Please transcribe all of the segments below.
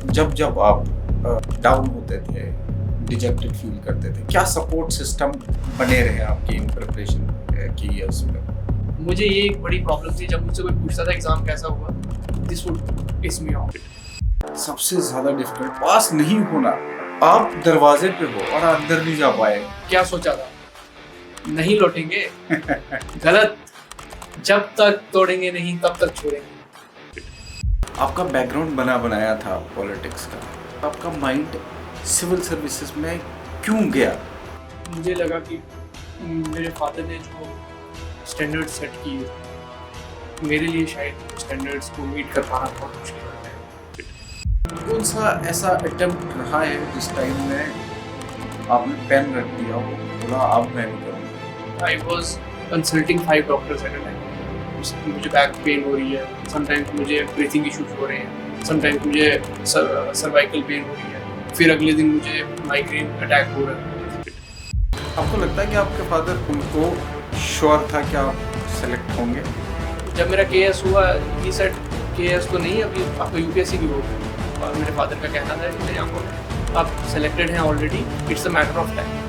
जब जब आप डाउन होते थे, डिजेक्टेड फील करते थे, क्या सपोर्ट सिस्टम बने रहे आपकी इन प्रिपरेशन की ईयर्स में? मुझे ये एक बड़ी प्रॉब्लम थी, जब मुझसे कोई पूछता था एग्जाम कैसा हुआ, this would piss me off. सबसे ज्यादा डिफिकल्ट पास नहीं होना। आप दरवाजे पे हो और अंदर नहीं जा पाए। क्या सोचा था, नहीं लौटेंगे। गलत। जब तक तोड़ेंगे नहीं तब तक छोड़ेंगे। आपका बैकग्राउंड बना बनाया था पॉलिटिक्स का, आपका माइंड सिविल सर्विसेज में क्यों गया? मुझे लगा कि मेरे फादर ने जो स्टैंडर्ड सेट किए, मेरे लिए शायद स्टैंडर्ड्स को मीट कर पाना बहुत मुश्किल होता है। कौन सा ऐसा अटेम्प्ट रहा है जिस टाइम में आपने पेन रख दिया हो, बोला अब मैं नहीं करूँगा? I was consulting 5 doctors at a time. मुझे बैक पेन हो रही है, समटाइम्स मुझे ब्रीथिंग इश्यूज हो रहे हैं, समटाइम्स मुझे सर्वाइकल पेन हो रही है, फिर अगले दिन मुझे माइग्रेन अटैक हो रहा है। आपको लगता है कि आपके फादर उनको श्योर था कि आप सेलेक्ट होंगे? जब मेरा केएस हुआ, ही सेड केएस तो नहीं, अभी आपको यूपीएससी की होगा। और मेरे फादर का कहना था कि नहीं, आपको आप सेलेक्टेड हैं already, it's a matter of time.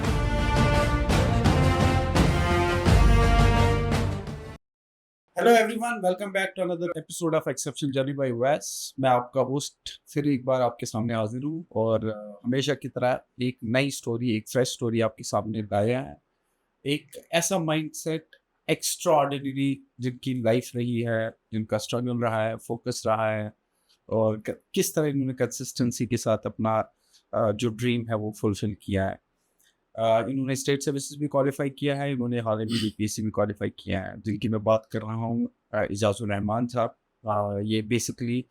Hello everyone, welcome back to another episode of exceptional journey by वैस। मैं आपका होस्ट फिर एक बार आपके सामने हाजिर हूँ और हमेशा की तरह एक नई स्टोरी, एक फ्रेश स्टोरी आपके सामने लाया है। एक ऐसा माइंडसेट एक्स्ट्रा ऑर्डिनरी जिनकी लाइफ रही है, जिनका स्ट्रगल रहा है, फोकस रहा है और किस तरह इन्होंने कंसिस्टेंसी के साथ अपना जो ड्रीम है वो फुलफिल किया है। इन्होंने स्टेट सर्विसेज भी क्वालिफाई किया है, इन्होंने हाल ही में यूपीएससी भी क्वालिफाई किया है, जिनकी मैं बात कर रहा हूँ इजाजुर रहमान साहब। ये बेसिकली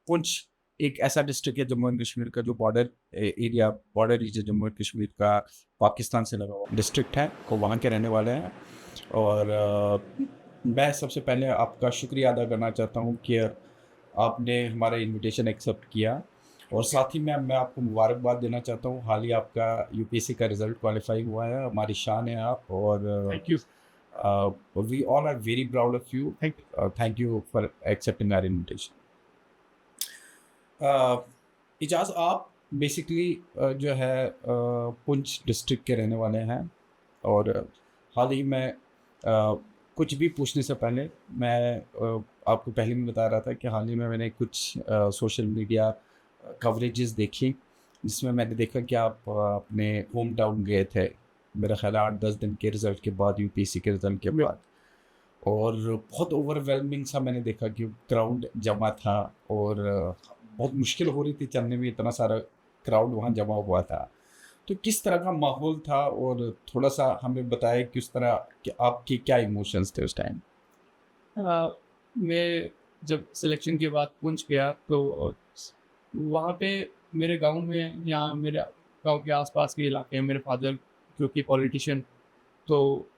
पुंछ एक ऐसा डिस्ट्रिक्ट है जम्मू एंड कश्मीर का जो border area, border region Jammu and Kashmir का पाकिस्तान से लगा हुआ डिस्ट्रिक्ट है, को वहाँ के रहने वाले हैं। और मैं सबसे पहले आपका शुक्रिया अदा करना चाहता हूँ कि आपने हमारा इनविटेशन एक्सेप्ट किया और साथ ही मैं आपको मुबारकबाद देना चाहता हूँ। हाल ही आपका यूपीएससी का रिजल्ट क्वालिफाई हुआ है, हमारी शान है आप। और thank you. We all are very proud of you. Thank you for accepting our invitation. Ijaz, आप बेसिकली जो है पुंछ डिस्ट्रिक्ट के रहने वाले हैं और हाल ही में कुछ भी पूछने से पहले मैं आपको पहले भी बता रहा था कि हाल ही में मैंने कुछ सोशल मीडिया कवरेजेस देखी, जिसमें मैंने देखा कि आप अपने होम टाउन गए थे, मेरा ख्याल है 8-10 दिन के रिज़ल्ट के बाद, यूपीएससी के रिज़ल्ट के बाद। और बहुत ओवरवेलमिंग सा मैंने देखा कि क्राउड जमा था और बहुत मुश्किल हो रही थी चलने में, इतना सारा क्राउड वहाँ जमा हुआ था। तो किस तरह का माहौल था और थोड़ा सा हमें बताया किस तरह कि आपके क्या इमोशंस थे उस टाइम? मैं जब सिलेक्शन के बाद पुंछ गया तो वहाँ पे मेरे गांव में, यहाँ मेरे गांव के आसपास के इलाके हैं, मेरे फादर जो कि पॉलिटिशियन, तो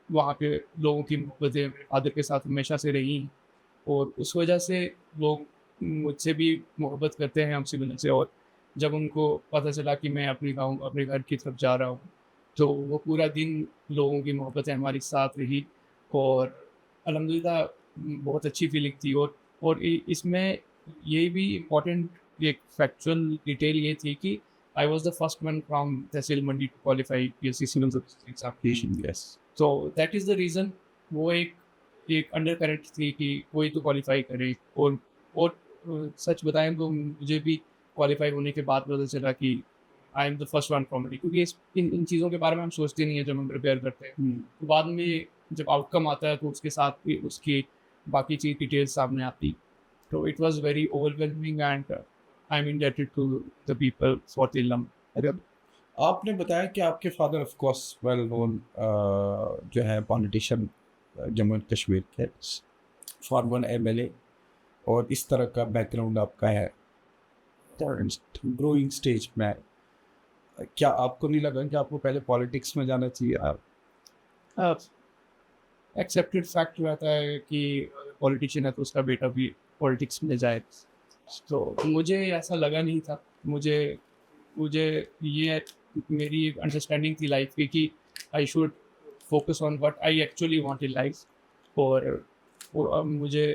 वहाँ पे लोगों की मोहब्बतें मेरे फादर के साथ हमेशा से रही हैं और उस वजह से लोग मुझसे भी मोहब्बत करते हैं, हमसे मिलने से। और जब उनको पता चला कि मैं अपने घर की तरफ जा रहा हूँ, तो वो पूरा दिन लोगों की मोहब्बतें हमारे साथ रही और अल्हम्दुलिल्लाह बहुत अच्छी फीलिंग थी। और इसमें ये भी इम्पोर्टेंट एक फैक्चुअल डिटेल ये थी कि I was the first one from tehsil Mandi to qualify PSC civil services examination. Yes. तो दैट इज़ द रीज़न। वो एक अंडर करंट थी कि कोई तो क्वालिफाई करे। और सच बताएं तो मुझे भी क्वालिफाई होने के बाद पता चला कि I am the first one from, क्योंकि इन चीज़ों के बारे में हम सोचते नहीं है जब हम प्रिपेयर करते हैं। तो बाद में जब आउटकम आता है तो उसके साथ भी उसकी बाकी चीज़ डिटेल्स सामने आती। तो it was very overwhelming and I am indebted to the people for the लम। आपने बताया कि आपके father of course well known जो है पॉलिटिशियन जम्मू एंड कश्मीर के, फॉर्मर एमएलए, और इस तरह का बैकग्राउंड आपका है ग्रोइंग स्टेज में। क्या आपको नहीं लगा कि आपको पहले पॉलिटिक्स में जाना चाहिए? एक्सेप्टेड फैक्ट रहता है कि पॉलिटिशियन है तो उसका बेटा भी पॉलिटिक्स में जाए। तो मुझे ऐसा लगा नहीं था। मुझे मुझे ये मेरी एक अंडरस्टैंडिंग थी लाइफ की कि I should focus on what I actually want in life. और अब मुझे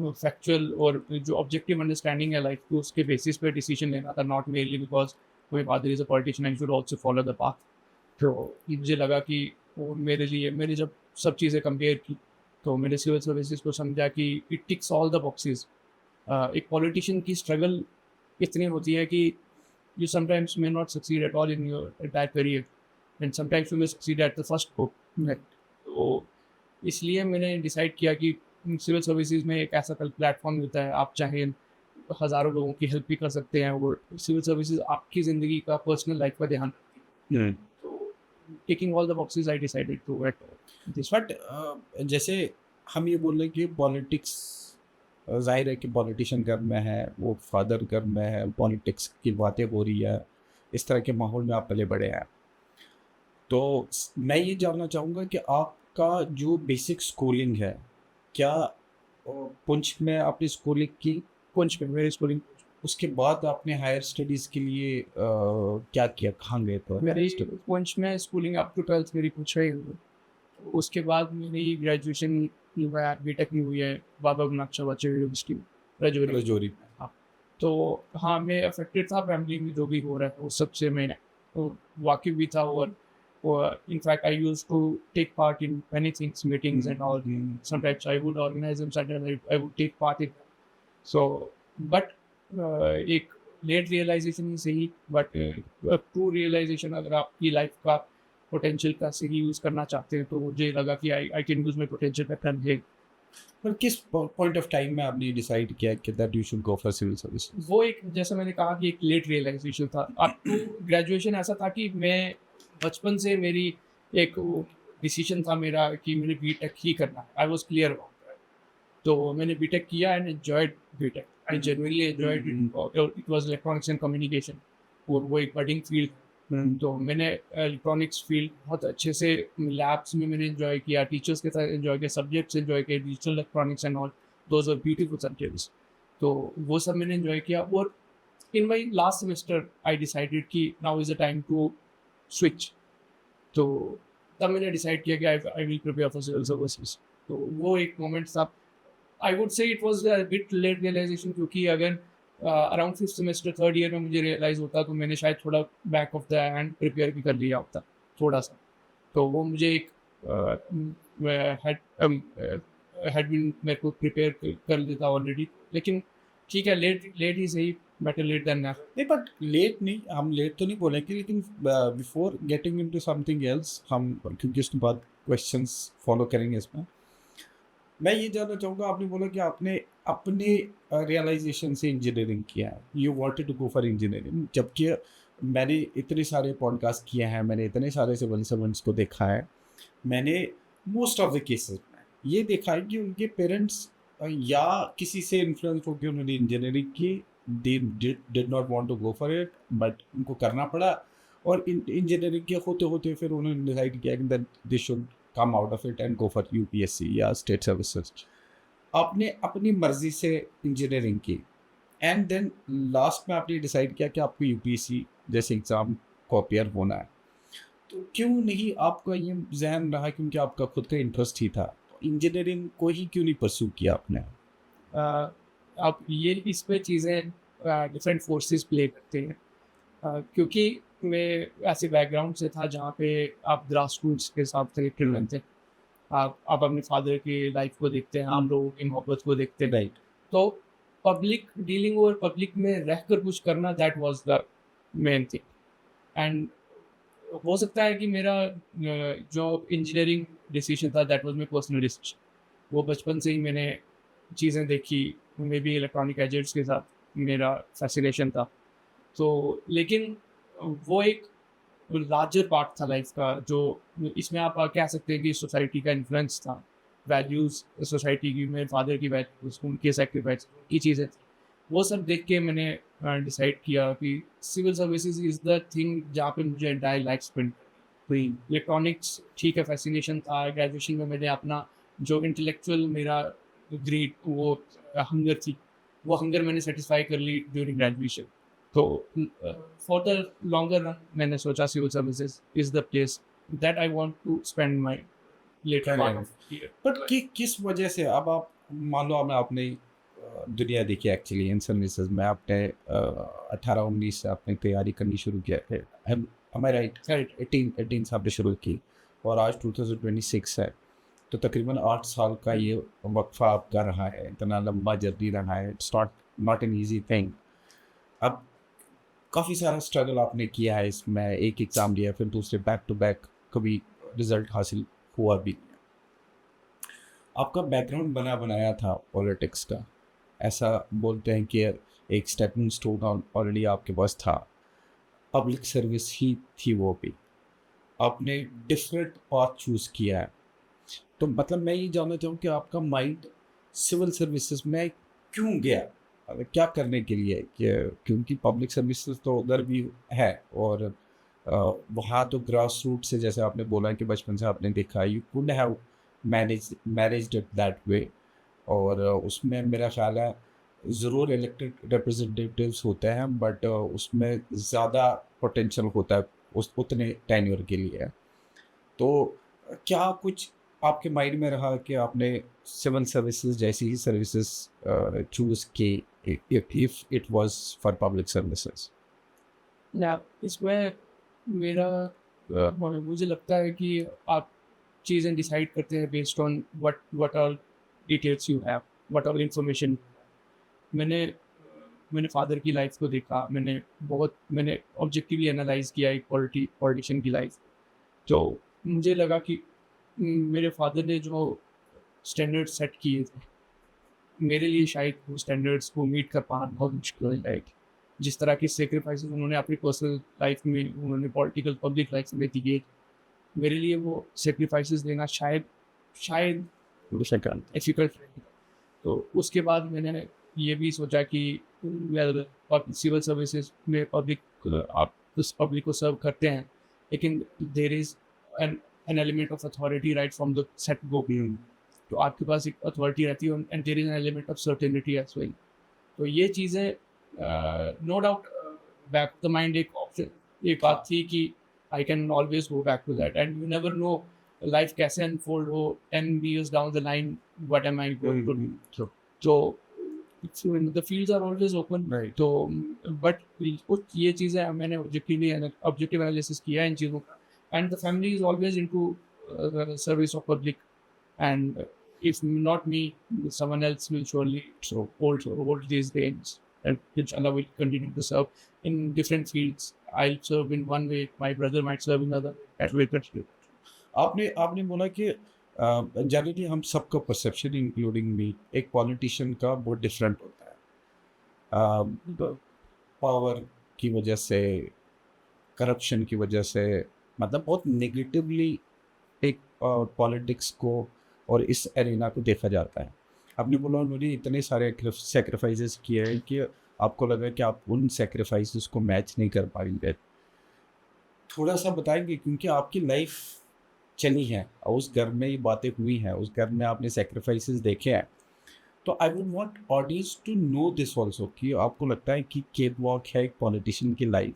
फैक्चुअल और जो ऑब्जेक्टिव अंडरस्टैंडिंग है लाइफ को उसके बेसिस पे डिसीजन लेना था, not mainly because my father is a politician I should also follow the path. तो मुझे लगा कि वो मेरे लिए, मैंने जब सब चीज़ें कंपेयर की तो मैंने सिविल सर्विसेज को समझा कि it ticks all the boxes. एक पॉलिटिशियन की स्ट्रगल इतनी होती है कि you sometimes may not succeed at all in your at that career, and sometimes you may succeed at the first go। तो इसलिए मैंने डिसाइड किया कि सिविल सर्विसेज में एक ऐसा प्लेटफॉर्म मिलता है, आप चाहे हज़ारों लोगों की हेल्प भी कर सकते हैं, और सिविल सर्विसेज आपकी ज़िंदगी का पर्सनल लाइफ का ध्यान रखती है। तो ticking all the boxes I decided to at this. But जैसे हम ये बोल रहे हैं कि पॉलिटिक्स, जाहिर है कि पॉलिटिशियन घर में है, वो फादर घर में है, पॉलिटिक्स की बातें हो रही है, इस तरह के माहौल में आप पले बड़े हैं। तो मैं ये जानना चाहूँगा कि आपका जो बेसिक स्कूलिंग है, क्या पुंछ में आपने स्कूलिंग की? पुंछ में मेरी स्कूलिंग, उसके बाद आपने हायर स्टडीज़ के लिए क्या किया, कहाँ गए थे? मेरी पुंछ में स्कूलिंग अप टू 12th मेरी पुंछ रही हुई। उसके बाद मेरी ग्रेजुएशन हुआ, बीटेक भी हुई है बाबा गुनाक्षा बच्चे यूनिवर्सिटी में, राजौरी। रजौरी। हाँ, तो हाँ मैं अफेक्टेड था फैमिली में जो भी हो रहा है वो सबसे मैं तो वाकिफ भी था, और in fact I use to take part in many things, meetings and all. Sometimes I would organise them, I would take part in. So but एक लेट रियलाइजेशन ही सही, बट ट्रू रियलाइजेशन अगर आपकी लाइफ का पोटेंशियल का सही use करना चाहते हैं तो मुझे लगा कि I can use my potential better है। पर किस पॉइंट ऑफ टाइम में आपने डिसाइड किया कि that you should go for civil service? वो एक, जैसा मैंने कहा कि एक लेट रियलाइजेशन था। अप टू ग्रेजुएशन ऐसा था कि मैं बचपन से मेरी एक डिसीजन था मेरा कि मैंने बीटेक ही करना है। I was clear about that. तो मैंने बीटेक किया and enjoyed BTech. I genuinely enjoyed it. It was electronics and communication, और वो एक बडिंग फील्ड। तो मैंने इलेक्ट्रॉनिक्स फील्ड बहुत अच्छे से लैब्स में मैंने एंजॉय किया, टीचर्स के साथ एंजॉय किया, सब्जेक्ट्स एंजॉय किए, digital electronics and all, those are beautiful subjects. तो वो सब मैंने एंजॉय किया, और in my last semester I decided कि now is a time to switch. तो तब मैंने डिसाइड किया कि I will prepare for civil services. तो वो एक मोमेंट था। I would say it was a bit late realization, क्योंकि अगर around fifth semester third year में मुझे रियलाइज़ होता तो मैंने शायद थोड़ा back of the hand prepare भी कर लिया होता थोड़ा सा। तो वो मुझे एक हैड बीन मेरे को प्रिपेयर कर लेता ऑलरेडी। लेकिन ठीक है, लेट लेट ही सही, बेटर लेट देन नेवर। नहीं, बट लेट नहीं, हम लेट तो नहीं बोलेंगे, लेकिन before getting into something else, हम क्योंकि उसके बाद क्वेश्चंस फॉलो करेंगे इसमें, मैं ये जानना चाहूँगा, आपने बोला कि आपने अपने रियलाइजेशन से इंजीनियरिंग किया है, you wanted to go for engineering, जबकि मैंने इतने सारे पॉडकास्ट किए हैं, मैंने इतने सारे सिविल सर्वेंट्स को देखा है, मैंने मोस्ट ऑफ द केसेस में ये देखा है कि उनके पेरेंट्स या किसी से इन्फ्लुएंस होकर उन्होंने इंजीनियरिंग की, they did not want to go for it, but उनको करना पड़ा, और इंजीनियरिंग के होते होते फिर उन्होंने डिसाइड किया कि that they should come out of it and go for UPSC या स्टेट सर्विसेज। आपने अपनी मर्जी से इंजीनियरिंग की, एंड देन लास्ट में आपने डिसाइड किया कि आपको यूपीएससी जैसे एग्ज़ाम को अपियर होना है, तो क्यों नहीं आपका ये जहन रहा, क्योंकि आपका खुद का इंटरेस्ट ही था, तो इंजीनियरिंग को ही क्यों नहीं परस्यू किया आपने? अब ये इस पे चीज़ें डिफरेंट फोर्सेस प्ले करते हैं। क्योंकि मैं ऐसे बैकग्राउंड से था जहाँ पे आप ग्रास रूट्स के साथ कनेक्टेड रहते हैं। आप अपने फादर की लाइफ को देखते हैं, आम लोगों की मोहब्बत को देखते हैं। राइट। तो पब्लिक डीलिंग और पब्लिक में रहकर कुछ करना, that was the main thing. And हो सकता है कि मेरा जो इंजीनियरिंग डिसीजन था that was my personal decision. वो बचपन से ही मैंने चीज़ें देखी, मे बी इलेक्ट्रॉनिक गैजेट्स के साथ मेरा फैसिनेशन था। तो लेकिन वो एक लार्जर पार्ट था लाइफ का, जो इसमें आप कह सकते हैं कि सोसाइटी का इन्फ्लुएंस था, वैल्यूज़ सोसाइटी की, मेरे फादर की वैल्यूज़, उनके सेक्रीफाइस की चीज़ें थी। वो सब देख के मैंने डिसाइड किया कि civil services is the thing जहाँ पे मुझे एंटायर लाइफ स्पेंड हुई। इलेक्ट्रॉनिक्स ठीक है, फैसिनेशन था। ग्रेजुएशन में मैंने अपना जो इंटेलेक्चुअल मेरा ग्रीड, वो हंगर थी, वो हंगर मैंने सेटिस्फाई कर ली ड्यूरिंग ग्रेजुएशन। तो फॉर द लॉन्गर रन मैंने सोचा civil services is the place that I want to spend my later part of year. But किस वजह से, अब आप मान लो आपने दुनिया देखी एक्चुअली इन सर्विसेज में। आपने 18-19 से आपने तैयारी करनी शुरू किया है, am I right? राइट 18 से आपने शुरू की और आज 2026 है, तो तकरीबन 8 साल का ये वक्फा आपका रहा है, इतना लंबा जर्नी रहा है। It's not an easy thing. अब काफ़ी सारा स्ट्रगल आपने किया है इसमें, एक एग्ज़ाम दिया फिर दूसरे, बैक टू बैक, कभी रिजल्ट हासिल हुआ भी नहीं। आपका बैकग्राउंड बना बनाया था पॉलिटिक्स का, ऐसा बोलते हैं कि एक स्टेपिंग स्टोन ऑलरेडी आपके पास था, पब्लिक सर्विस ही थी वो भी। आपने डिफरेंट पाथ चूज़ किया है, तो मतलब मैं ये जानना चाहूँ कि आपका माइंड सिविल सर्विसेज में क्यों गया, क्या करने के लिए कि क्योंकि पब्लिक सर्विसेज तो उधर भी है और वहाँ तो ग्रास रूट से, जैसे आपने बोला कि बचपन से आपने देखा, you could have managed it that way, और उसमें मेरा ख्याल है ज़रूर इलेक्टेड रिप्रेजेंटेटिव्स होते हैं, बट उसमें ज़्यादा पोटेंशियल होता है उस उतने टेन्योर के लिए। तो क्या कुछ आपके माइंड में रहा कि आपने सिविल सर्विसेज जैसी ही सर्विसेज चूज़ की, if it was for public services? या इसमें मेरा मुझे लगता है कि आप चीज़ें डिसाइड करते हैं based on what all details you have, what all information. मैंने मैंने फादर की लाइफ को देखा, मैंने ऑब्जेक्टिवली एनालाइज किया एक पॉलिटिशियन की लाइफ। तो मुझे लगा कि मेरे फादर ने जो स्टैंडर्ड सेट किए थे, मेरे लिए शायद वो स्टैंडर्ड्स को मीट कर पाना बहुत मुश्किल है। लाइक जिस तरह की सेक्रीफाइसेस उन्होंने अपनी पर्सनल लाइफ में, उन्होंने पॉलिटिकल पब्लिक लाइफ में दिए, मेरे लिए वो सेक्रीफाइसेस देना शायद शायद डिफिकल्ट रहेगा। तो उसके बाद मैंने ये भी सोचा कि वेल, सिविल सर्विसेज में आप उस पब्लिक को सर्व करते हैं, लेकिन there is an element of authority right from the set go. तो आपके पास एक अथॉरिटी रहती है and there is an element of certainty as well. तो ये चीज़ें no doubt back of the mind एक ऑप्शन, एक बात थी कि I can always go back to that, and you never know life कैसे अनफोल्ड हो 10 years down the line, what am I going to do? So the fields are always open, Right. तो but कुछ ये चीज़ें मैंने objective analysis किया इन चीज़ों का, and the family is always into service of public, and if not me, someone else will surely hold these reins, and inshallah will continue to serve in different fields. I'll serve in one way, my brother might serve in another, that will continue. आपने आपने बोला कि generally हम सबका perception including me एक politician का बहुत different होता है, पावर की वजह से, करप्शन की वजह से, मतलब बहुत नेगेटिवली एक पॉलिटिक्स को और इस एरिना को देखा जाता है। आपने बोला उन्होंने इतने सारे सेक्रीफाइसेस किए हैं कि आपको लगा कि आप उन सेक्रीफाइसेस को मैच नहीं कर पाएंगे। थोड़ा सा बताएंगे, क्योंकि आपकी लाइफ चली है और उस घर में ये बातें हुई हैं, उस घर में आपने सेक्रीफाइसेस देखे हैं, तो I would want audience to know this also कि आपको लगता है कि केक वॉक है एक पॉलिटिशियन की लाइफ?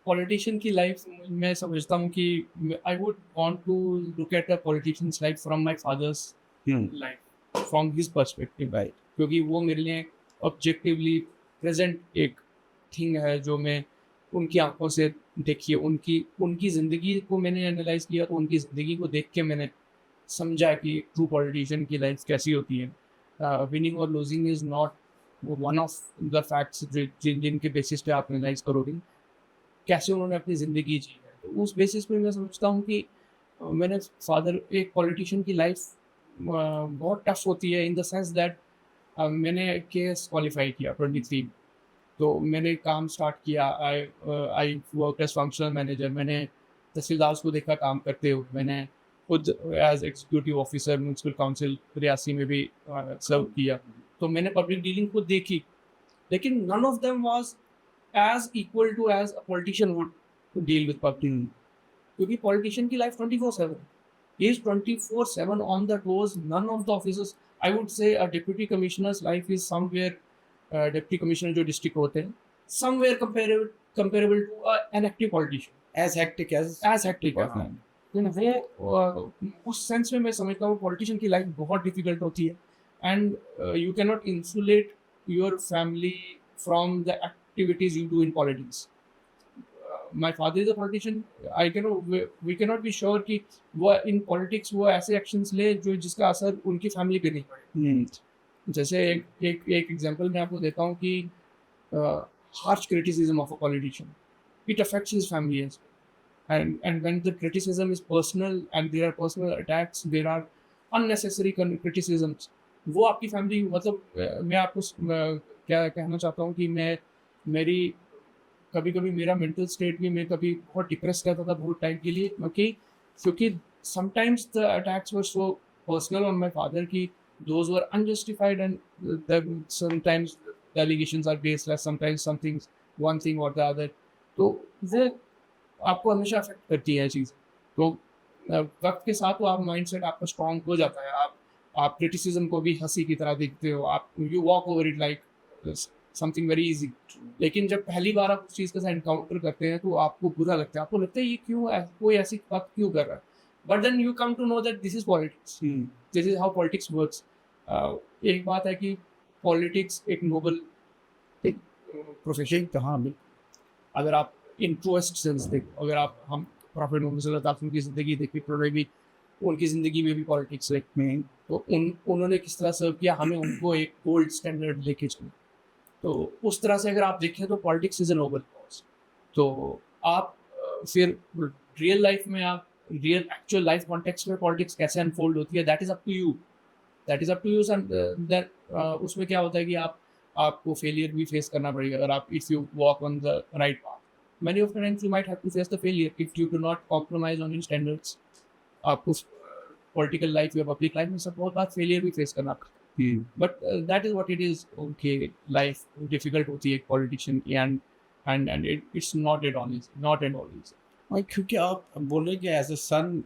पॉलिटिशियन की लाइफ मैं समझता हूँ कि I would want to look at a politician's life from my father's life, from his perspective, right. क्योंकि वो मेरे लिए ऑब्जेक्टिवली प्रेजेंट एक थिंग है जो मैं उनकी आंखों से देखी है, उनकी ज़िंदगी को मैंने एनालाइज किया, तो उनकी ज़िंदगी को देख के मैंने समझा कि ट्रू पॉलिटिशियन की लाइफ कैसी होती है। विनिंग और losing is not one of the facts जिनके बेसिस पे आप एनालाइज करोगे कैसे उन्होंने अपनी ज़िंदगी जी है। तो उस बेसिस पे मैं समझता हूँ कि मैंने फादर, एक पॉलिटिशियन की लाइफ बहुत टफ होती है इन द सेंस दैट मैंने केस क्वालिफाई किया 23, तो मैंने काम स्टार्ट किया। I work as functional manager. मैंने तहसीलदार को देखा काम करते हुए, मैंने खुद as executive officer municipal council Reasi में भी सर्व किया, तो मैंने पब्लिक डीलिंग को देखी, लेकिन none of them was as equal to as a politician would deal with public, क्योंकि पॉलिटिशियन की life 24/7 is 24/7 on the toes. None of the officers, I would say a deputy commissioner's life is somewhere, deputy commissioner जो district होते हैं, somewhere comparable to an active politician. As hectic as hectic as that. वो उस sense में मैं समझता हूँ politician की लाइफ बहुत डिफिकल्ट होती है, and you cannot insulate your family from the activities you do in politics. My father is a politician. We cannot be sure कि वो in politics वो ऐसे actions ले जो जिसका असर उनकी family पे नहीं पड़े. जैसे एक एग्जांपल मैं आपको देता हूँ कि harsh criticism of a politician, it affects his family as well. And when the criticism is personal and there are personal attacks, there are unnecessary criticisms, वो आपकी family मतलब मैं आपको क्या कहना चाहता हूँ कि मेरी कभी कभी मेरा मेंटल स्टेट भी मैं कभी बहुत डिप्रेस रहता था बहुत टाइम के लिए क्योंकि sometimes the attacks were so personal on my father कि those were unjustified and sometimes the allegations are baseless, sometimes something one thing or the other. तो वो आपको हमेशा अफेक्ट करती है चीज़. तो वक्त के साथ वो आप माइंडसेट आपका स्ट्रांग हो जाता है. आप क्रिटिसिज्म को भी हंसी की तरह देखते हो. आप you walk over it like something very easy. लेकिन जब पहली बार आप उस चीज़ के साथ एनकाउंटर करते हैं तो आपको बुरा लगता है. आपको लगता है ये क्यों कोई ऐसी बात क्यों कर रहा है. But then you come to know that this is politics. This is how politics works. एक बात है कि पॉलिटिक्स एक नोबल एक प्रोफेशन कहाँ मिल. अगर आप इन ट्रूएस्ट सेंस देखो, अगर आप हम प्रॉफिट मोहम्मद सल्लल्लाहु अलैहि वसल्लम की ज़िंदगी देखी तो भी उनकी ज़िंदगी में भी पॉलिटिक्स में तो उन्होंने किस तरह सर्व किया, हमें उनको एक गोल्ड स्टैंडर्ड लेके चले. तो उस तरह से अगर आप देखें तो politics is a noble cause. तो आप फिर रियल लाइफ में आप रियल एक्चुअल लाइफ कॉन्टेक्स्ट में पॉलिटिक्स कैसे अनफोल्ड होती है, that is up to you. That उसमें क्या होता है कि आपको फेलियर भी फेस करना पड़ेगा अगर आप if you walk on the right path. Many of the times you might have to face the failure if you do not compromise on your standards. आपको political life या public life में सब बहुत बार failure भी face करना पड़ता है. But that is what it is. Okay, life difficult होती है एक politician की and it's not at all easy. Not at all easy. और क्योंकि आप बोलेंगे as a son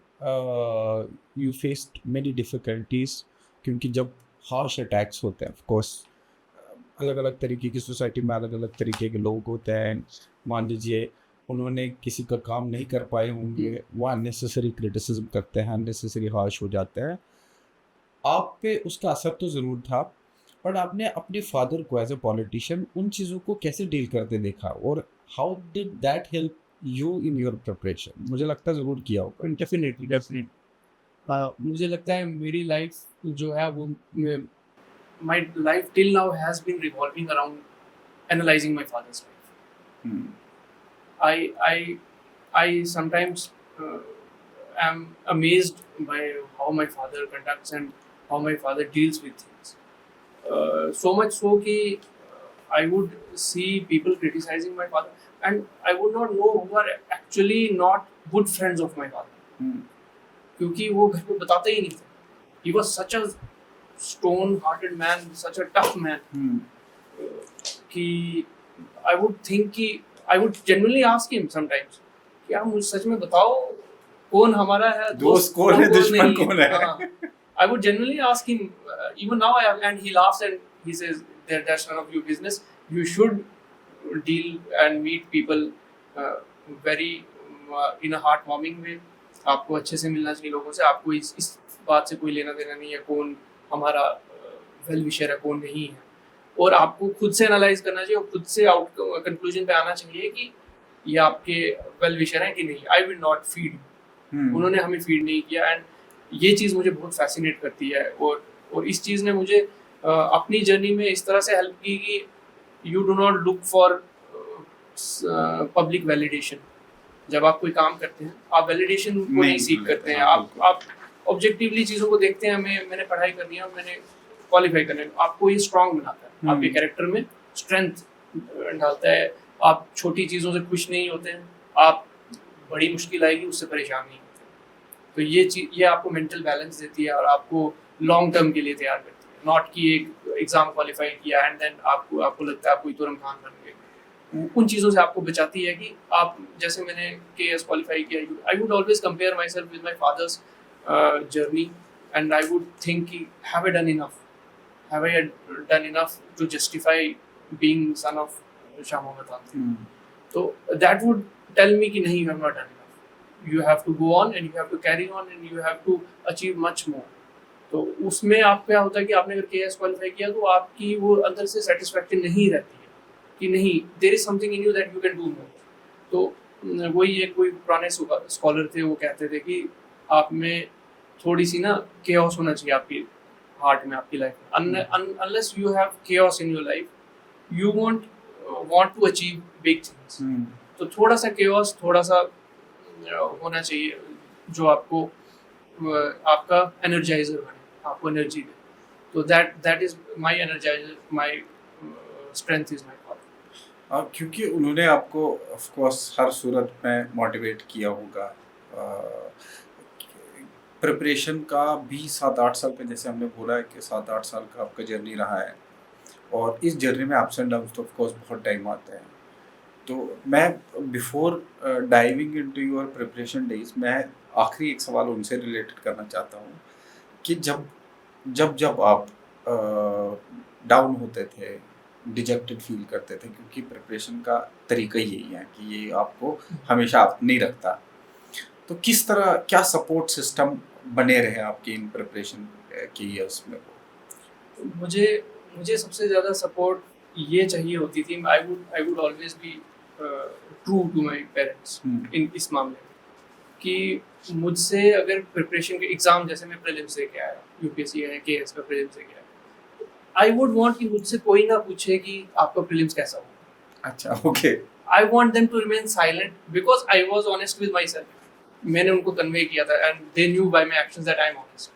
you faced many difficulties, क्योंकि जब हार्श अटैक्स होते हैं ऑफ कोर्स अलग अलग तरीके की सोसाइटी में अलग अलग तरीके के लोग होते हैं. मान लीजिए उन्होंने किसी का काम नहीं कर पाए होंगे, वो अननेसेसरी क्रिटिसिज्म करते हैं, अननेसेसरी हार्श हो जाते हैं. आप पे उसका असर तो ज़रूर था, बट आपने अपने फादर को एज ए पॉलिटिशियन उन चीज़ों को कैसे डील करते देखा और how did that help you in your preparation? मुझे लगता है ज़रूर किया होगा. डेफिनेटली मुझे लगता है मेरी लाइफ जो है वो my life till now has been revolving around analysing my father's life. I sometimes am amazed by how my father conducts and how my father deals with things. So much so that I would see people criticizing my father, and I would not know who are actually not good friends of my father. क्योंकि वो घर पे बताते ही नहीं थे. He was such a stone-hearted man, such a tough man. कि I would think कि I would genuinely ask him sometimes कि आप मुझे सच में बताओ कौन हमारा है दोस्त, कौन है दुश्मन कौन है. I would genuinely ask him even now and he laughs and he says that's none of your business. You should deal and meet people very in a heartwarming way. आपको अच्छे से मिलना चाहिए लोगों से. आपको इस बात से कोई लेना देना नहीं है कौन हमारा वेल विशर है कौन नहीं है. और आपको खुद से एनालाइज करना चाहिए और खुद से कंक्लूजन पे आना चाहिए कि ये आपके वेल विशर हैं कि नहीं. आई विल नॉट फीड. उन्होंने हमें फीड नहीं किया. एंड ये चीज़ मुझे बहुत फैसिनेट करती है. और इस चीज़ ने मुझे अपनी जर्नी में इस तरह से हेल्प की कि you do not look for public validation. जब आप कोई काम करते हैं आप वैलिडेशन को नहीं सीख करते हैं. आप ऑब्जेक्टिवली चीज़ों को देखते हैं. मैंने पढ़ाई करनी है और मैंने क्वालिफाई करना है. आपको ये स्ट्रांग बनाता है. आपके कैरेक्टर में स्ट्रेंथ डालता है. आप छोटी चीज़ों से खुश नहीं होते हैं. आप बड़ी मुश्किल आएगी उससे परेशान नहीं होते. तो ये आपको मेंटल बैलेंस देती है और आपको लॉन्ग टर्म के लिए तैयार करती है. नॉट कि एक एग्ज़ाम क्वालिफाई किया एंड देन आपको लगता है आप कोई तुरम खान बन गए. उन चीज़ों से आपको बचाती है कि आप जैसे मैंने KS क्वालिफाई किया. I would always compare myself with my father's journey and I would think कि have I done enough. Have I done enough to justify being son of Shah Mohammad Gandhi? So that would tell me कि नहीं, you have not done enough. You have to go on and you have to carry on and you have to achieve much more. तो उसमें आप क्या होता है कि आपने अगर केएस क्वालिफाई किया तो आपकी वो अंदर से सेटिस्फैक्शन नहीं रहती है कि नहीं, there is something in you that you can do more. तो वही एक कोई पुराने स्कॉलर थे, वो कहते थे कि आप में थोड़ी सी ना केओस होना चाहिए आपकी हार्ट में, आपकी लाइफ में। Unless you have chaos in your life, you won't want to achieve big things. तो थोड़ा सा केओस, थोड़ा सा होना चाहिए जो आपको आपका एनर्जाइजर बने, आपको एनर्जी दे। तो that is my energiser, my strength is my father. क्योंकि उन्होंने आपको ऑफ कोर्स हर सूरत में मोटिवेट किया होगा। प्रिपरेशन का भी 7-8 साल का, जैसे हमने बोला है कि 7-8 साल का आपका जर्नी रहा है, और इस जर्नी में अप्स एंड डाउन्स तो ऑफ कोर्स बहुत टाइम आते हैं। तो मैं before diving into your preparation days, मैं आखिरी एक सवाल उनसे रिलेटेड करना चाहता हूँ कि जब जब जब आप डाउन होते थे, डिजेक्टेड फील करते थे, क्योंकि प्रिपरेशन का तरीका ही यही है कि ये आपको हमेशा आप नहीं रखता, तो किस तरह, क्या सपोर्ट सिस्टम बने रहे आपके इन प्रिपरेशन के ईयर्स में? मुझे मुझे सबसे ज़्यादा सपोर्ट ये चाहिए होती थी। I would always be true to my parents in इस मामले में, कि मुझसे अगर प्रिपरेशन के एग्ज़ाम, जैसे मैं प्रीलिम्स दे के आया, यूपीएससी है, केएस का प्रीलिम्स दे के आया, आई वुड वांट कि मुझसे कोई ना पूछे कि आपका प्रीलिम्स कैसा हुआ। अच्छा, okay. I want them to remain silent because I was honest with myself. मैंने उनको कन्वे किया था and they knew by my actions that I am honest.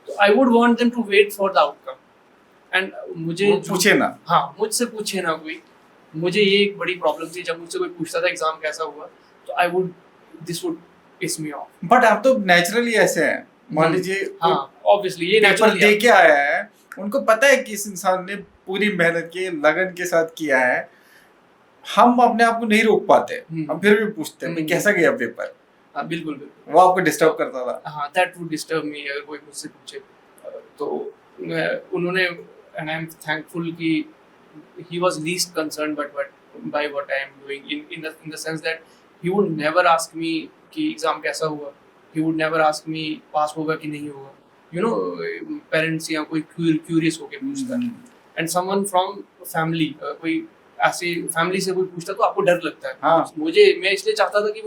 तो I would want them to wait for the outcome and मुझे पूछे ना। हाँ, मुझसे पूछे ना कोई। मुझे ये एक बड़ी प्रॉब्लम थी, जब मुझसे कोई पूछता था एग्जाम कैसा हुआ, तो I would this would piss me off. But आप तो नेचुरली ऐसे हैं, मान लीजिए हाँ, ऑब्वियसली ये पेपर नेचुरली दे के आया है, उनको पता है कि इस इंसान ने पूरी मेहनत की, लगन के साथ किया है, हम अपने आप को नहीं रोक पाते, हम फिर भी पूछते हैं कैसा गया पेपर। हाँ, बिल्कुल बिल्कुल। वो आपको डिस्टर्ब करता था? हाँ, दैट वुड डिस्टर्ब मी अगर कोई मुझसे पूछे। तो उन्होंने, एंड आई एम थैंकफुल कि he was least concerned but by what I am doing in the sense that he would never ask me कि एग्जाम कैसा हुआ, he would never ask me पास होगा कि नहीं होगा, you know, पेरेंट्स या कोई क्यूरियस होके पूछता है, and someone from family, कोई ऐसे फैमिली से कोई पूछता तो आपको डर लगता है। हाँ। मैं इसलिए चाहता था कि